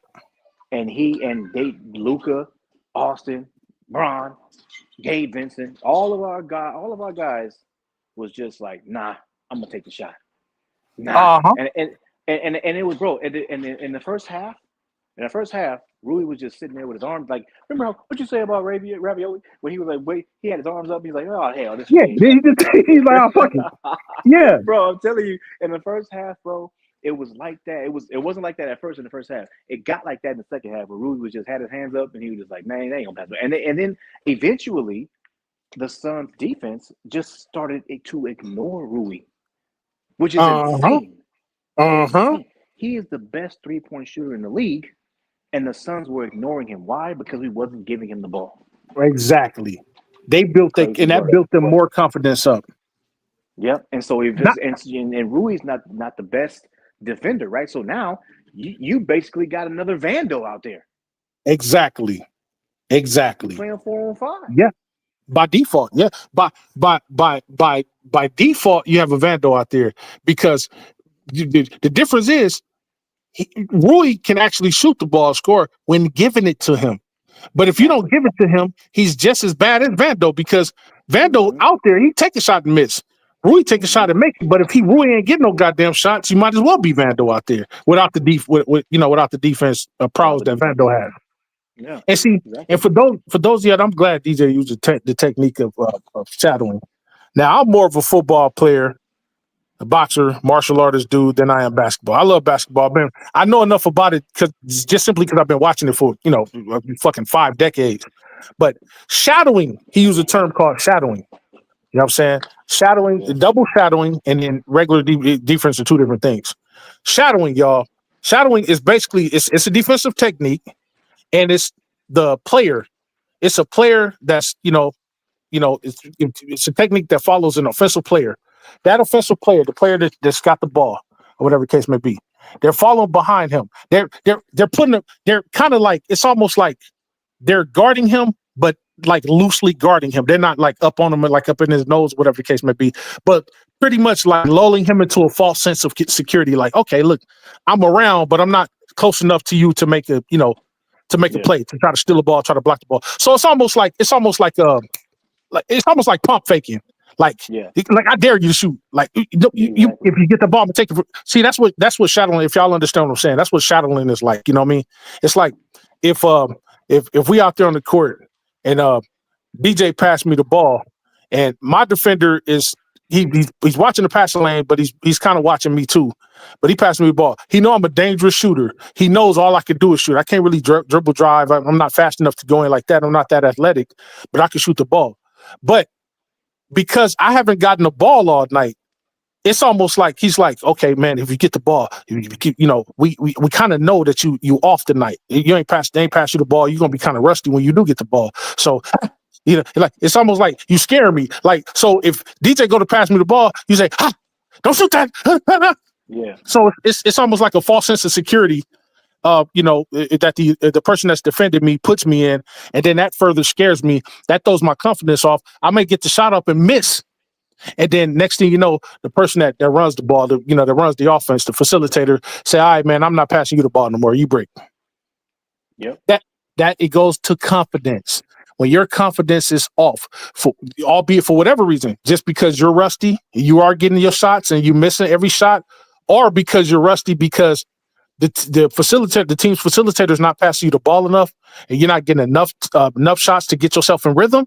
And Luka, Austin, Bron, Gabe Vincent, all of our guys was just like, nah, I'm gonna take the shot. Nah. Uh-huh. And it was, bro, in the first half, Rui was just sitting there with his arms like, remember what you say about Ravioli? When he was like, he had his arms up, he's like, oh hell, this. Yeah, he's like, oh fuck it. Yeah. Bro, I'm telling you, in the first half, bro, it was like that. It wasn't like that at first in the first half. It got like that in the second half where Rui had his hands up and he was just like, man, they ain't gonna pass. And then eventually the Suns defense just started to ignore Rui, which is insane. He is the best 3-point shooter in the league, and the Suns were ignoring him. Why? Because we wasn't giving him the ball. Exactly. They built that built them more confidence up. Yep. And so and Rui's not the best defender, right? So now you basically got another Vando out there. Exactly. Playing 4-on-5. Yeah. By default, yeah. By default, you have a Vando out there because the difference is Rui can actually shoot the ball, score when giving it to him. But if you don't give it to him, he's just as bad as Vando because Vando out there, he take a shot and miss. Rui take a shot and make it, but if Rui ain't getting no goddamn shots, you might as well be Vando out there without the defense prowess that Vando has. Yeah, and see, exactly. And for those of you, I'm glad DJ used the technique of shadowing. Now I'm more of a football player, a boxer, martial artist dude than I am basketball. I love basketball, man. I know enough about it just simply because I've been watching it for fucking 5 decades. But shadowing, he used a term called shadowing. You know what I'm saying? Shadowing, double shadowing, and then regular defense are 2 different things. Shadowing, y'all. Shadowing is basically it's a defensive technique, and it's the player. It's a player that's it's a technique that follows an offensive player. That offensive player, the player that's got the ball, or whatever the case may be, they're following behind him. They're kind of like, it's almost like they're guarding him, but like loosely guarding him. They're not like up on him, like up in his nose, whatever the case may be, but pretty much like lulling him into a false sense of security. Like, okay, look, I'm around, but I'm not close enough to you to make a play, to try to steal a ball, try to block the ball. So it's almost like pump faking. Like I dare you to shoot. Like you if you get the ball and take it. See, that's what shadowing. If y'all understand what I'm saying, that's what shadowing is like. You know what I mean? It's like if we out there on the court and DJ passed me the ball, and my defender is he's watching the passing lane, but he's kind of watching me too. But he passed me the ball. He know I'm a dangerous shooter. He knows all I can do is shoot. I can't really dribble drive. I'm not fast enough to go in like that. I'm not that athletic, but I can shoot the ball. But because I haven't gotten the ball all night, it's almost like he's like, okay, man, if you get the ball, we kind of know that you off tonight. They ain't pass you the ball. You're gonna be kind of rusty when you do get the ball. So, like it's almost like you scare me. Like, so if DJ go to pass me the ball, you say, don't shoot that. Yeah. So it's almost like a false sense of security. That the person that's defended me puts me in, and then that further scares me. That throws my confidence off. I may get the shot up and miss. And then next thing you know, the person that runs the ball, that runs the offense, the facilitator, say, all right, man, I'm not passing you the ball no more. You break. Yep. That it goes to confidence. When your confidence is off, albeit for whatever reason, just because you're rusty, you are getting your shots and you're missing every shot, or because you're rusty because the facilitator, the team's facilitator is not passing you the ball enough and you're not getting enough shots to get yourself in rhythm.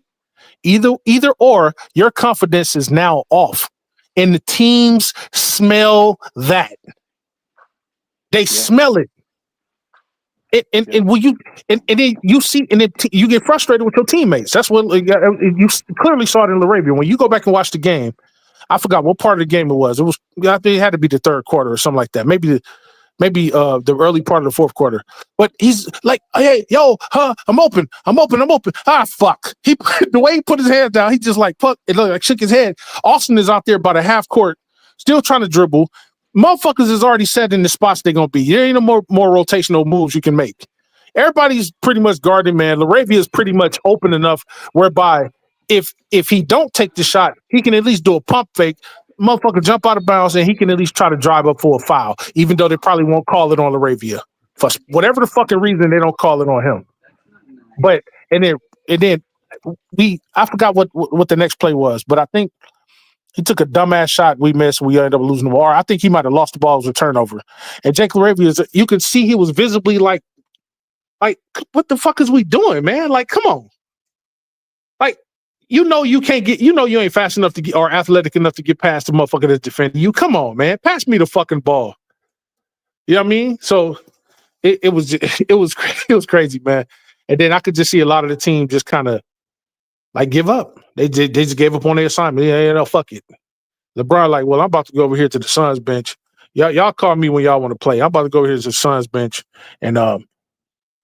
Either or, your confidence is now off, and the teams smell that. They smell it. And when you and then you see, and then you get frustrated with your teammates. That's what you clearly saw it in LaRavia. When you go back and watch the game, I forgot what part of the game it was. It had to be the third quarter or something like that. Maybe the early part of the fourth quarter. But he's like, hey, yo, I'm open. Ah, fuck. The way he put his hand down, he just like shook his head. Austin is out there about a half court, still trying to dribble. Motherfuckers is already set in the spots they're gonna be. There ain't no more rotational moves you can make. Everybody's pretty much guarding, man. LaRavia is pretty much open enough whereby if he don't take the shot, he can at least do a pump fake. Motherfucker jump out of bounds and he can at least try to drive up for a foul, even though they probably won't call it on LaRavia. For whatever the fucking reason, they don't call it on him. But and then I forgot what the next play was, but I think he took a dumbass shot we missed. We ended up losing the ball. I think he might have lost the ball. It was a turnover. And Jake LaRavia, you could see he was visibly like, what the fuck is we doing, man? Like, come on. Like, you can't get, you ain't fast enough to get or athletic enough to get past the motherfucker that's defending you. Come on, man. Pass me the fucking ball. You know what I mean? So it was crazy, man. And then I could just see a lot of the team just kind of like give up. They just gave up on their assignment. Yeah, fuck it. LeBron like, well, I'm about to go over here to the Suns bench. Y'all call me when y'all want to play. I'm about to go over here to the Suns bench and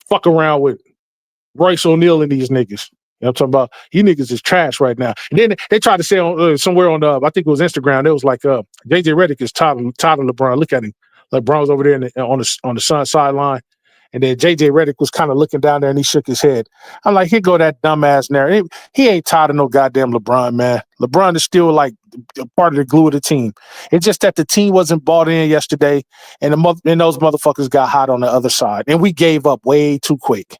fuck around with Royce O'Neal and these niggas. You know what I'm talking about? You niggas is trash right now. And then they tried to say on somewhere on I think it was Instagram. It was like JJ Redick is tired of LeBron. Look at him. LeBron was over there on the Sun sideline. And then JJ Redick was kind of looking down there and he shook his head. I'm like, here go that dumbass narrative. He ain't tired of no goddamn LeBron, man. LeBron is still like part of the glue of the team. It's just that the team wasn't bought in yesterday and those motherfuckers got hot on the other side. And we gave up way too quick.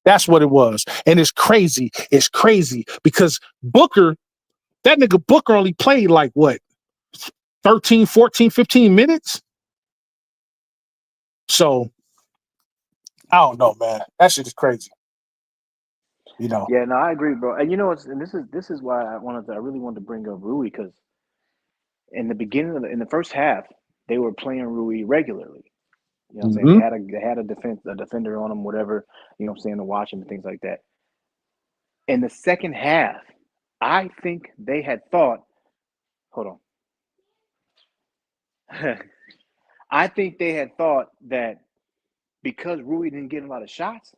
That's what it was. And it's crazy. It's crazy because that nigga Booker only played like what? 13, 14, 15 minutes? So I don't know, man. That shit is crazy. Yeah, no, I agree, bro. And this is why I really wanted to bring up Rui, because in the beginning in the first half, they were playing Rui regularly. You know what I'm saying? They had a defender on him, whatever, you know what I'm saying, to watch him and things like that. In the second half, I think they had thought, hold on. I think they had thought that because Rui didn't get a lot of shots,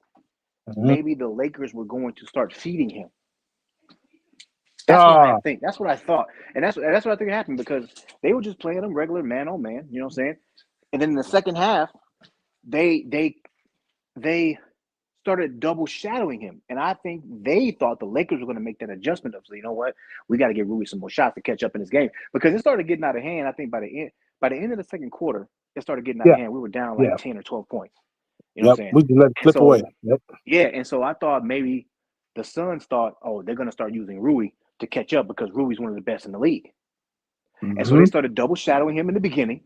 maybe the Lakers were going to start feeding him. That's what I think. That's what I thought. And that's what I think happened, because they were just playing him regular man on man, you know what I'm saying? And then in the second half, they started double shadowing him. And I think they thought the Lakers were going to make that adjustment of, so you know what? We got to give Rui some more shots to catch up in this game. Because it started getting out of hand, I think by the end of the second quarter, it started getting out of hand. We were down like 10 or 12 points. You know what I'm saying? We just let it flip away. Yeah, and so I thought maybe the Suns thought, oh, they're going to start using Rui to catch up because Rui's one of the best in the league. And so they started double shadowing him in the beginning.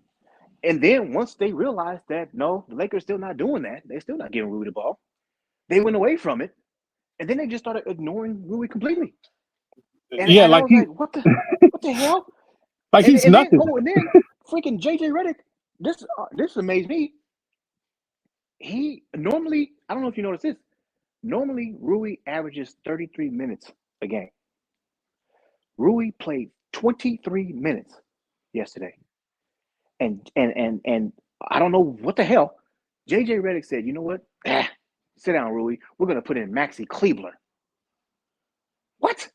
And then once they realized that, no, the Lakers still not doing that, they're still not giving Rui the ball, they went away from it. and then they just started ignoring Rui completely. And, yeah, and I like was like, what the hell? like he's nothing. And then freaking JJ Redick, this amazed me. He normally, I don't know if you noticed this, normally Rui averages 33 minutes a game. Rui played 23 minutes yesterday. And I don't know what the hell. JJ Redick said, you know what? Sit down, Rui. We're going to put in Maxi Kleber. What?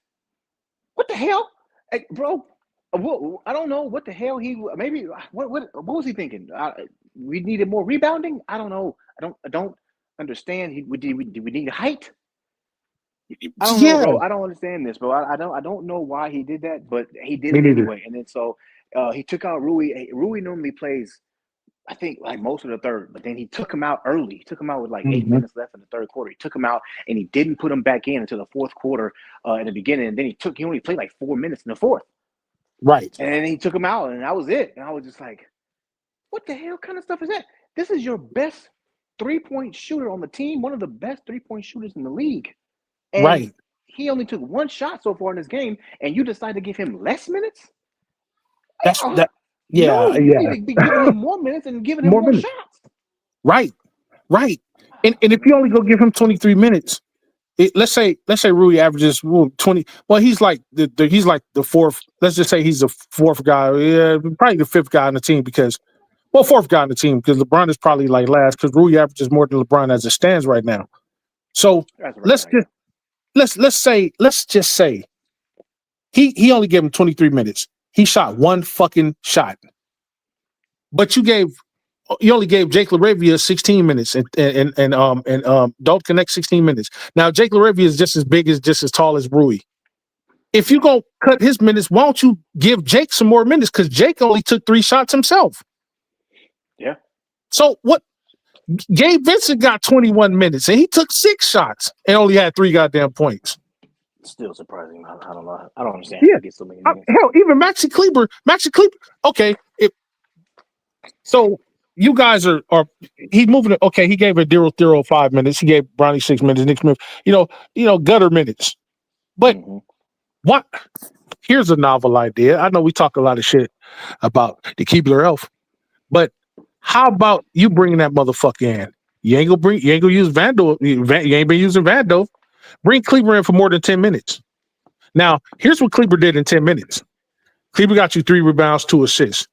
What the hell? Hey, bro, I don't know what the hell what was he thinking? We needed more rebounding? I don't know. I don't understand. Did we need height? I don't know, bro. I don't understand this, bro. I don't know why he did that, but he did it anyway. And then so he took out Rui. Rui normally plays, I think, like most of the third, but then he took him out early. He took him out with like 8 minutes left in the third quarter. He took him out and he didn't put him back in until the fourth quarter in the beginning. And then he only played like 4 minutes in the fourth. Right. And then he took him out, and that was it. And I was just like, what the hell kind of stuff is that? This is your best 3-point shooter on the team, one of the best 3-point shooters in the league. And right. He only took one shot so far in this game, and you decide to give him less minutes? That's that. Yeah, no, you need to be giving him more minutes and giving him more shots. Right. And if you only go give him 23 minutes, let's say Rui averages 20. Well, he's like the fourth. Let's just say he's the fourth guy. Yeah, probably the fifth guy on the team fourth guy on the team because LeBron is probably like last because Rui averages more than LeBron as it stands right now. So let's just say he only gave him 23 minutes. He shot one fucking shot, but you only gave Jake LaRavia 16 minutes and Dalton Knecht 16 minutes. Now Jake LaRavia is just as tall as Rui. If you gonna cut his minutes, why don't you give Jake some more minutes? Because Jake only took 3 shots himself. Yeah. So what? Gabe Vincent got 21 minutes and he took 6 shots and only had 3 goddamn points. Still surprising. I don't know. I don't understand. Yeah. How he gets so many minutes. Hell, even Maxi Kleber. Okay. So you guys are he's moving it. Okay, he gave Adiro 5 minutes. He gave Bronny 6 minutes. Nick Smith, gutter minutes. But what? Here's a novel idea. I know we talk a lot of shit about the Keebler Elf, but how about you bringing that motherfucker in? You ain't gonna use Vando. You ain't been using Vando. Bring Kleber in for more than 10 minutes. Now, here's what Kleber did in 10 minutes. Kleber got you 3 rebounds, 2 assists.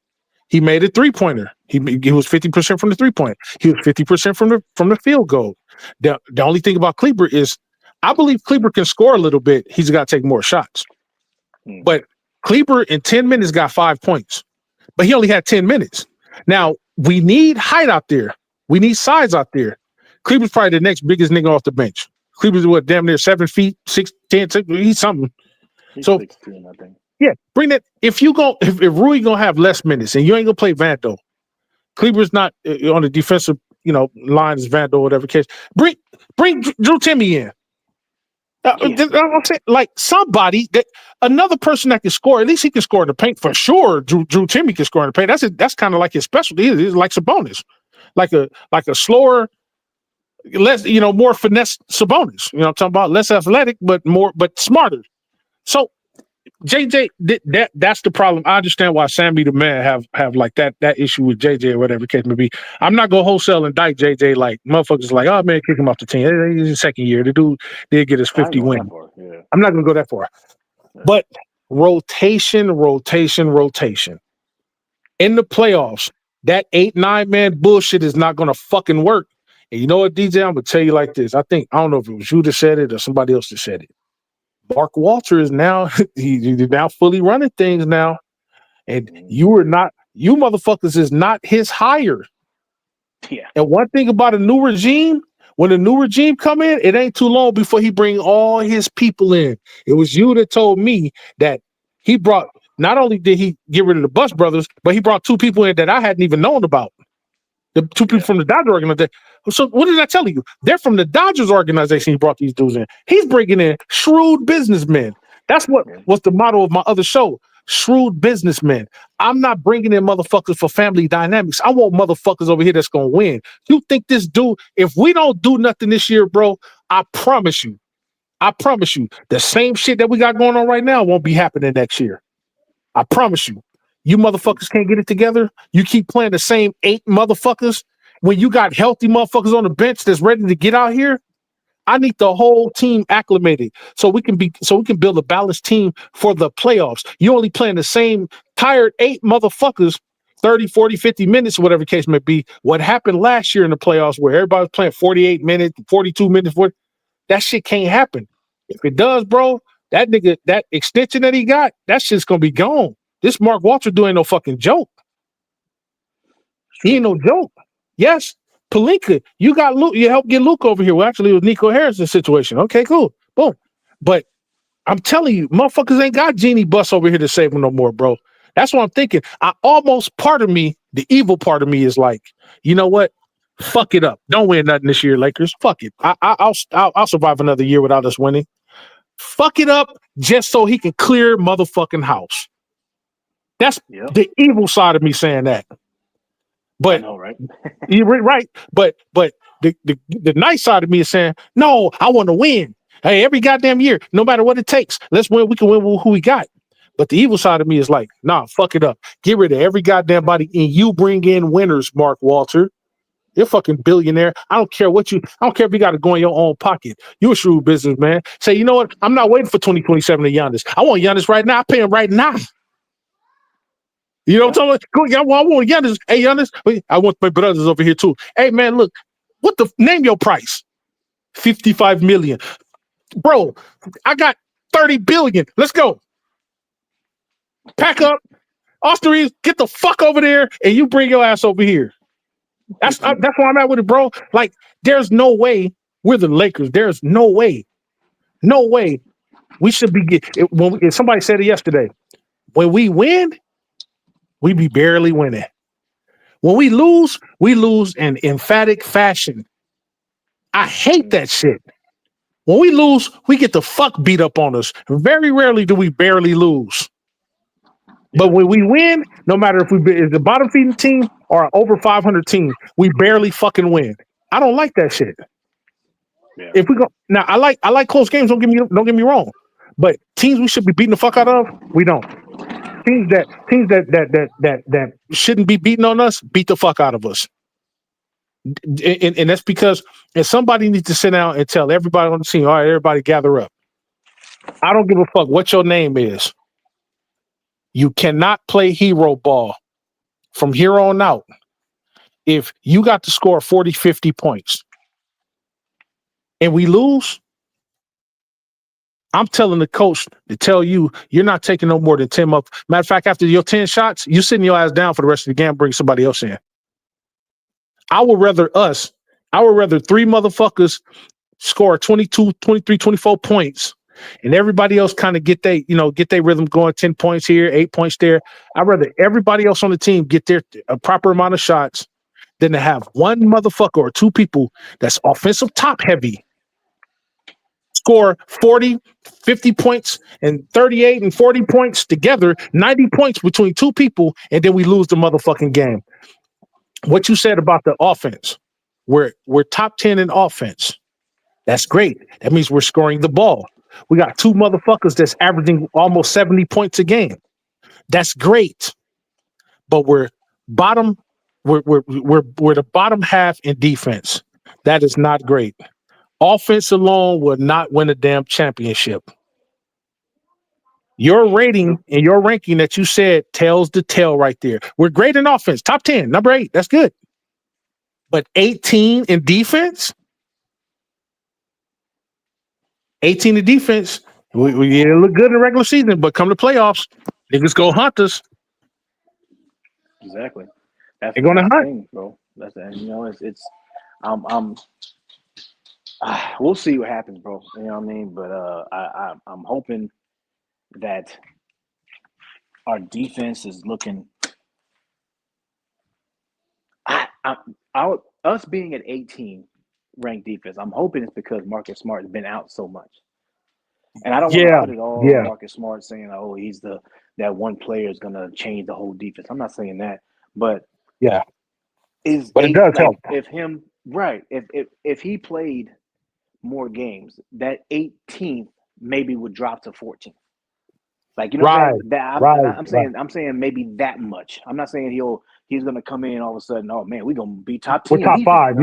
He made a 3-pointer. He was 50% from the 3-point. He was 50% from the field goal. The only thing about Kleber is I believe Kleber can score a little bit. He's got to take more shots. But Kleber in 10 minutes got 5 points. But he only had 10 minutes. Now, we need height out there. We need size out there. Kleber's probably the next biggest nigga off the bench. Kleber's damn near 7 feet, 6'10", he's something. He's so 16, I think. Yeah, bring that. If Rui gonna have less minutes and you ain't gonna play Vando, Kleber's not on the defensive, line as Vando or whatever case. Bring Drew Timmy in. I'm saying, like somebody another person that can score. At least he can score in the paint for sure. Drew Timmy can score in the paint. That's kind of like his specialty. It's like Sabonis, like a slower, less more finesse Sabonis. You know what I'm talking about? Less athletic, but smarter. So JJ, that's the problem. I understand why Sammy the man have like that issue with JJ or whatever the case may be. I'm not gonna wholesale indict JJ like motherfuckers like, oh man, kick him off the team. He's his second year. The dude did get his 50 win. Yeah. I'm not gonna go that far. Yeah. But rotation. In the playoffs, that 8-9 man bullshit is not gonna fucking work. And you know what, DJ? I'm gonna tell you like this. I don't know if it was you that said it or somebody else that said it. Mark Walter is now he's now fully running things now, and you motherfuckers is not his hire. Yeah. And one thing about a new regime, when a new regime come in, it ain't too long before he bring all his people in. It was you that told me that he brought. Not only did he get rid of the Buss brothers, but he brought 2 people in that I hadn't even known about. The 2 people from the Dodgers organization. So what did I tell you? They're from the Dodgers organization. He brought these dudes in. He's bringing in shrewd businessmen. That's what was the motto of my other show. Shrewd businessmen. I'm not bringing in motherfuckers for family dynamics. I want motherfuckers over here that's going to win. You think this dude, if we don't do nothing this year, bro, I promise you, I promise you, the same shit that we got going on right now won't be happening next year. I promise you. You motherfuckers can't get it together. You keep playing the same 8 motherfuckers when you got healthy motherfuckers on the bench that's ready to get out here. I need the whole team acclimated so we can build a balanced team for the playoffs. You only playing the same tired 8 motherfuckers 30, 40, 50 minutes, whatever the case may be. What happened last year in the playoffs where everybody was playing 48 minutes, 42 minutes, that shit can't happen. If it does, bro, that nigga, that extension that he got, that shit's gonna be gone. This Mark Walter doing no fucking joke. He ain't no joke. Yes, Pelinka, you got Luke. You helped get Luke over here. Well, actually, it was Nico Harris's situation. Okay, cool. Boom. But I'm telling you, motherfuckers ain't got Genie Bus over here to save them no more, bro. That's what I'm thinking. Part of me, the evil part of me is like, you know what? Fuck it up. Don't win nothing this year, Lakers. Fuck it. I'll survive another year without us winning. Fuck it up just so he can clear motherfucking house. That's the evil side of me saying that. But I know, right? You're right. But the nice side of me is saying, no, I want to win. Hey, every goddamn year, no matter what it takes, let's win. We can win with who we got. But the evil side of me is like, nah, fuck it up. Get rid of every goddamn body, and you bring in winners, Mark Walter. You're a fucking billionaire. I don't care if you got to go in your own pocket. You a shrewd businessman. Say, you know what? I'm not waiting for 2027 to Giannis. I want Giannis right now. I pay him right now. You know what I'm talking about? I want Giannis. Hey, Giannis. I want my brothers over here too. Hey, man, look. Name your price? $55 million. Bro, I got $30 billion. Let's go. Pack up. Austin Reeves, get the fuck over there, and you bring your ass over here. That's where I'm at with it, bro. Like, there's no way we're the Lakers. There's no way we should be somebody said it yesterday. When we win, we be barely winning. When we lose in emphatic fashion. I hate that shit. When we lose, we get the fuck beat up on us. Very rarely do we barely lose. But when we win, no matter if is the bottom feeding team or an over 500 team, we barely fucking win. I don't like that shit. Yeah. If we go now, I like close games. Don't get me wrong. But teams we should be beating the fuck out of, we don't. Teams that shouldn't be beating on us, beat the fuck out of us. And that's because somebody needs to sit down and tell everybody on the team, all right, everybody gather up. I don't give a fuck what your name is. You cannot play hero ball from here on out if you got to score 40, 50 points and we lose. I'm telling the coach to tell you, you're not taking no more than 10 up. Matter of fact, after your 10 shots, you sitting your ass down for the rest of the game, bring somebody else in. I would rather 3 motherfuckers score 22, 23, 24 points and everybody else kind of get their rhythm going, 10 points here, 8 points there. I'd rather everybody else on the team get their a proper amount of shots than to have one motherfucker or 2 people that's offensive top heavy score 40, 50 points and 38 and 40 points together, 90 points between 2 people, and then we lose the motherfucking game. What you said about the offense, we're top 10 in offense. That's great. That means we're scoring the ball. We got 2 motherfuckers that's averaging almost 70 points a game. That's great. But we're the bottom half in defense. That is not great. Offense alone will not win a damn championship. Your rating and your ranking that you said tells the tale right there. We're great in offense. Top 10, number 8. That's good. But 18 in defense? 18 in defense. We look good in the regular season, but come to playoffs, niggas go hunt us. Exactly. That's they're gonna hunt, thing, bro. That's it's we'll see what happens, bro. You know what I mean? But I'm hoping that our defense is looking. Us being at 18 ranked defense, I'm hoping it's because Marcus Smart has been out so much. And I don't want to put it all on Marcus Smart saying, "Oh, he's that one player is going to change the whole defense." I'm not saying that, but it does help. If he played more games, that 18th maybe would drop to 14th. Like, you know what I'm saying? I'm saying maybe that much. I'm not saying he's gonna come in all of a sudden. Oh man, we're gonna be top 10. We're top defense. 5, No.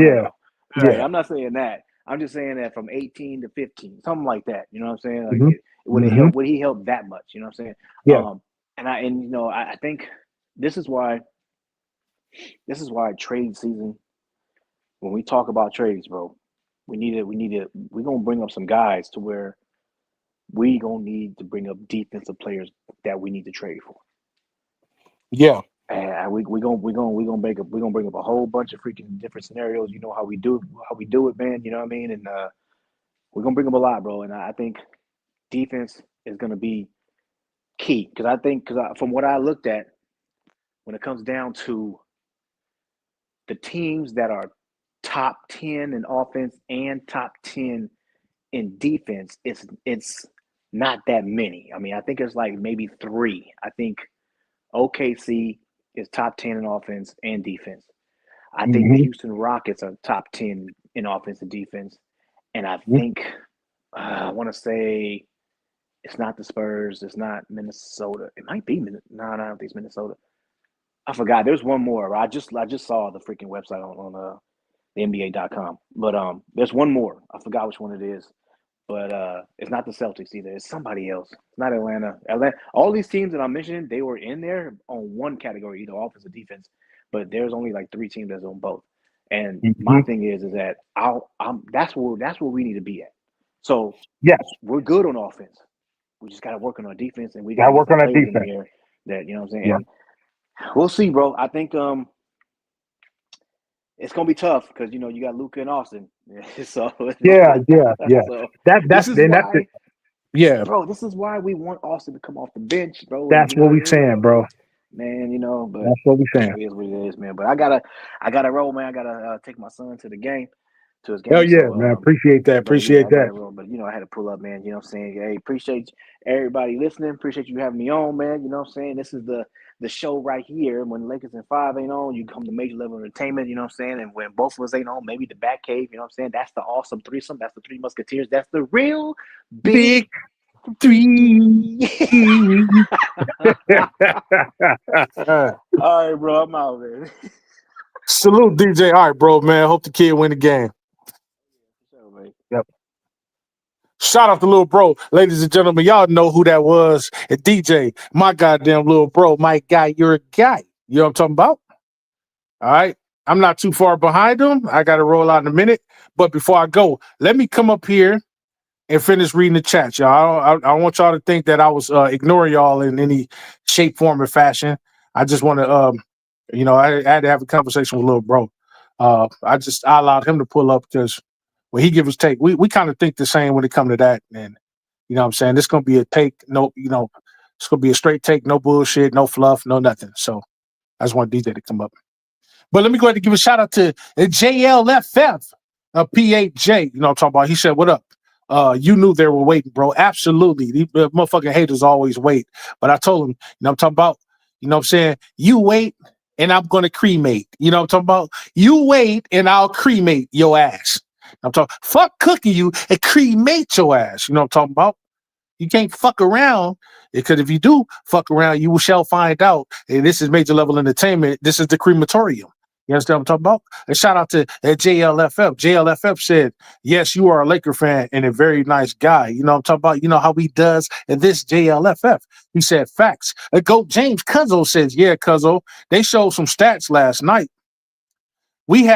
Right. yeah. I'm not saying that. I'm just saying that from 18 to 15, something like that. You know what I'm saying? Like, Mm-hmm. would he help that much? You know what I'm saying? Yeah. I think this is why trade season. When we talk about trades, bro, we're gonna bring up some guys to where we gonna need to bring up defensive players that we need to trade for. Yeah. And we're gonna bring up a whole bunch of freaking different scenarios. You know how we do it, man. You know what I mean? And we're gonna bring up a lot, bro. And I think defense is gonna be key because from what I looked at, when it comes down to the teams that are top 10 in offense and top 10 in defense, it's not that many. I mean, I think it's like maybe 3. I think OKC is top 10 in offense and defense. I think the Houston Rockets are top 10 in offense and defense. And I think, I want to say it's not the Spurs. It's not Minnesota. It might be. No, I don't think it's Minnesota. I forgot. There's one more. I just saw the freaking website on the NBA.com. But there's one more. I forgot which one it is. But it's not the Celtics either. It's somebody else. It's not Atlanta. All these teams that I'm mentioning, they were in there on one category, either offense or defense. But there's only like 3 teams that's on both. And my thing is that that's where we need to be at. So yes, we're good on offense. We just got to work on our defense, and we got to work on our defense. That, you know what I'm saying? Yeah. We'll see, bro. I think it's gonna be tough because you got Luka and Austin. So yeah. So that's yeah, bro. This is why we want Austin to come off the bench, bro. That's what we're saying, bro. Man, but that's what we're saying. It is what it is, man. But I gotta roll, man. I gotta take my son to the game. To his game. Oh yeah, so, man. Appreciate that. Appreciate that. But I had to pull up, man. You know what I'm saying? Hey, appreciate everybody listening. Appreciate you having me on, man. You know what I'm saying? This is the show right here. When Lakers and 5 ain't on, you come to Major Level Entertainment, you know what I'm saying? And when both of us ain't on, maybe the Bat Cave, you know what I'm saying? That's the awesome threesome. That's the 3 Musketeers. That's the real big 3. All right, bro. I'm out, man. Salute, DJ. All right, bro, man. Hope the kid win the game. Yep. Shout out to little bro. Ladies and gentlemen, y'all know who that was. And DJ, my goddamn little bro, my guy, you're a guy. You know what I'm talking about? All right. I'm not too far behind him. I got to roll out in a minute. But before I go, let me come up here and finish reading the chat, y'all. I don't want y'all to think that I was ignoring y'all in any shape, form, or fashion. I just want to, I had to have a conversation with little bro. I allowed him to pull up because when he give his take, we kind of think the same when it comes to that. And you know what I'm saying? This going to be a take, it's going to be a straight take, no bullshit, no fluff, no nothing. So I just want DJ to come up. But let me go ahead and give a shout out to JLFF, PHJ. You know what I'm talking about? He said, what up? You knew they were waiting, bro. Absolutely. These motherfucking haters always wait. But I told him, I'm talking about, you know what I'm saying? You wait and I'm going to cremate. You know what I'm talking about? You wait and I'll cremate your ass. I'm talking, fuck cooking you and cremate your ass. You know what I'm talking about? You can't fuck around because if you do fuck around, you shall find out. And this is Major Level Entertainment. This is the crematorium. You understand what I'm talking about? And shout out to JLFF. JLFF said, yes, you are a Laker fan and a very nice guy. You know what I'm talking about? You know how he does and this JLFF. He said, facts. Goat James Cuzzo says, yeah, Cuzzo, they showed some stats last night. We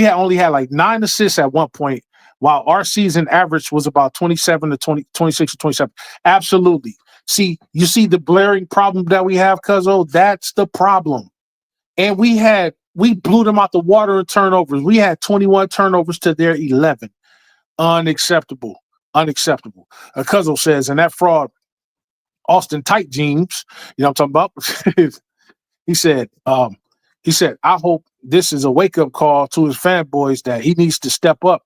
only had like 9 assists at one point, while our season average was about 27 to 20, 26 to 27. Absolutely. See, you see the blaring problem that we have, Cuzzo? That's the problem. And we blew them out the water in turnovers. We had 21 turnovers to their 11. Unacceptable. Cuzzo says, and that fraud, Austin Tight Jeans, you know what I'm talking about? He said, I hope this is a wake-up call to his fanboys that he needs to step up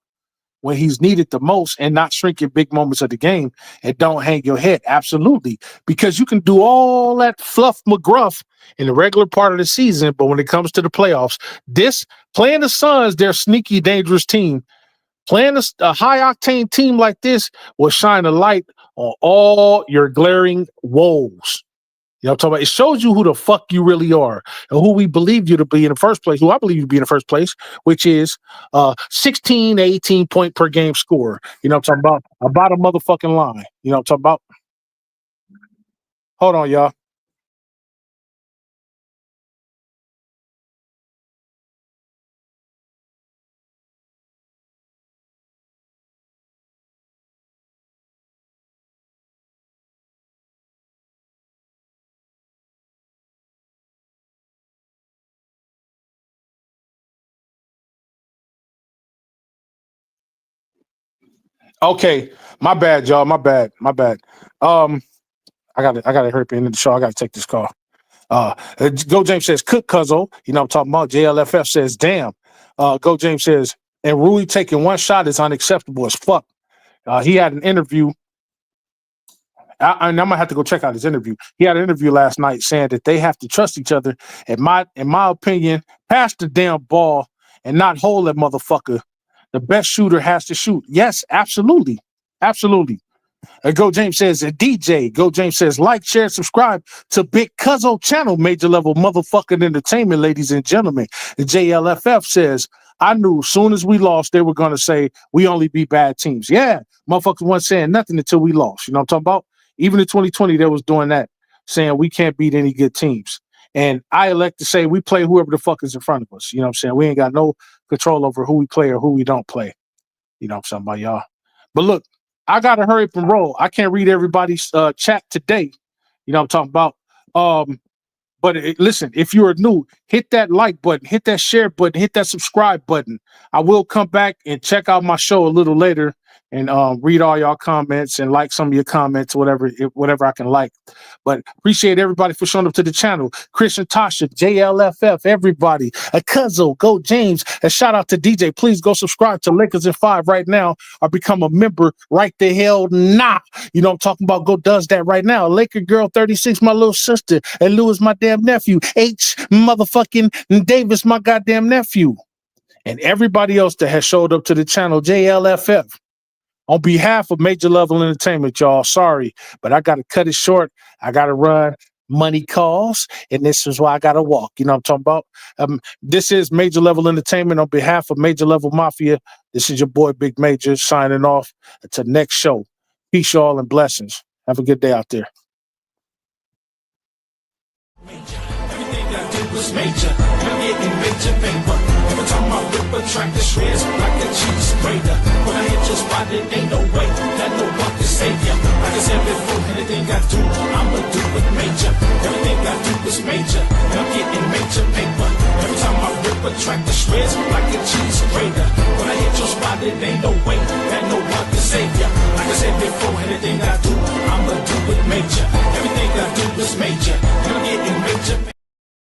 when he's needed the most and not shrink in big moments of the game and don't hang your head. Absolutely. Because you can do all that fluff McGruff in the regular part of the season, but when it comes to the playoffs, playing the Suns, they're a sneaky, dangerous team. Playing a high-octane team like this will shine a light on all your glaring woes. You know what I'm talking about? It shows you who the fuck you really are and who we believe you to be in the first place, who I believe you to be in the first place, which is 16 to 18 point per game scorer. You know what I'm talking about? About a motherfucking line. You know what I'm talking about? Hold on, y'all. Okay, my bad, y'all. My bad. I got to hurry up into the show. I got to take this call. Go James says, cook Cuzzo. You know what I'm talking about? JLFF says, damn. Go James says, and Rui taking one shot is unacceptable as fuck. He had an interview. And I'm gonna have to go check out his interview. He had an interview last night saying that they have to trust each other. In my opinion, pass the damn ball and not hold that motherfucker. The best shooter has to shoot. Yes, absolutely. Absolutely. Go James says, DJ. Go James says, like, share, subscribe to Big Cuzzo channel, major level motherfucking entertainment, ladies and gentlemen. The JLFF says, I knew as soon as we lost, they were going to say, we only beat bad teams. Yeah, motherfuckers weren't saying nothing until we lost. You know what I'm talking about? Even in 2020, they was doing that, saying we can't beat any good teams. And I elect to say we play whoever the fuck is in front of us. You know what I'm saying? We ain't got no control over who we play or who we don't play. You know what I'm talking about, y'all? But look, I got to hurry up and roll. I can't read everybody's chat today. You know what I'm talking about? But listen, if you are new, hit that like button, hit that share button, hit that subscribe button. I will come back and check out my show a little later and read all y'all comments and like some of your comments, whatever I can like. But appreciate everybody for showing up to the channel. Christian Tasha, JLFF, everybody, a Cuzzo, Go James, a shout out to DJ. Please go subscribe to Lakers in 5 right now or become a member right the hell now. You know what I'm talking about? Go does that right now. Laker Girl 36, my little sister, and Lewis, my damn nephew. H motherfucking Davis, my goddamn nephew. And everybody else that has showed up to the channel, JLFF. On behalf of Major Level Entertainment, y'all, sorry, but I got to cut it short. I got to run. Money calls, and this is why I got to walk. You know what I'm talking about? This is Major Level Entertainment. On behalf of Major Level Mafia, this is your boy, Big Major, signing off. Until next show. Peace, y'all, and blessings. Have a good day out there. Everything I do is major. I'm getting major paper. Every time I whip a track, the shreds like a cheese grater. When I hit your spot, it ain't no way that no one can save ya. Like I said before, anything I do, I'ma do it major. Everything I do is major, and I'm getting major paper. Every time I whip a track, the shreds like a cheese grater. When I hit your spot, it ain't no way that no one can save ya. Like I said before, anything I do, I'ma do it major. Everything I do is major, and I'm getting major paper.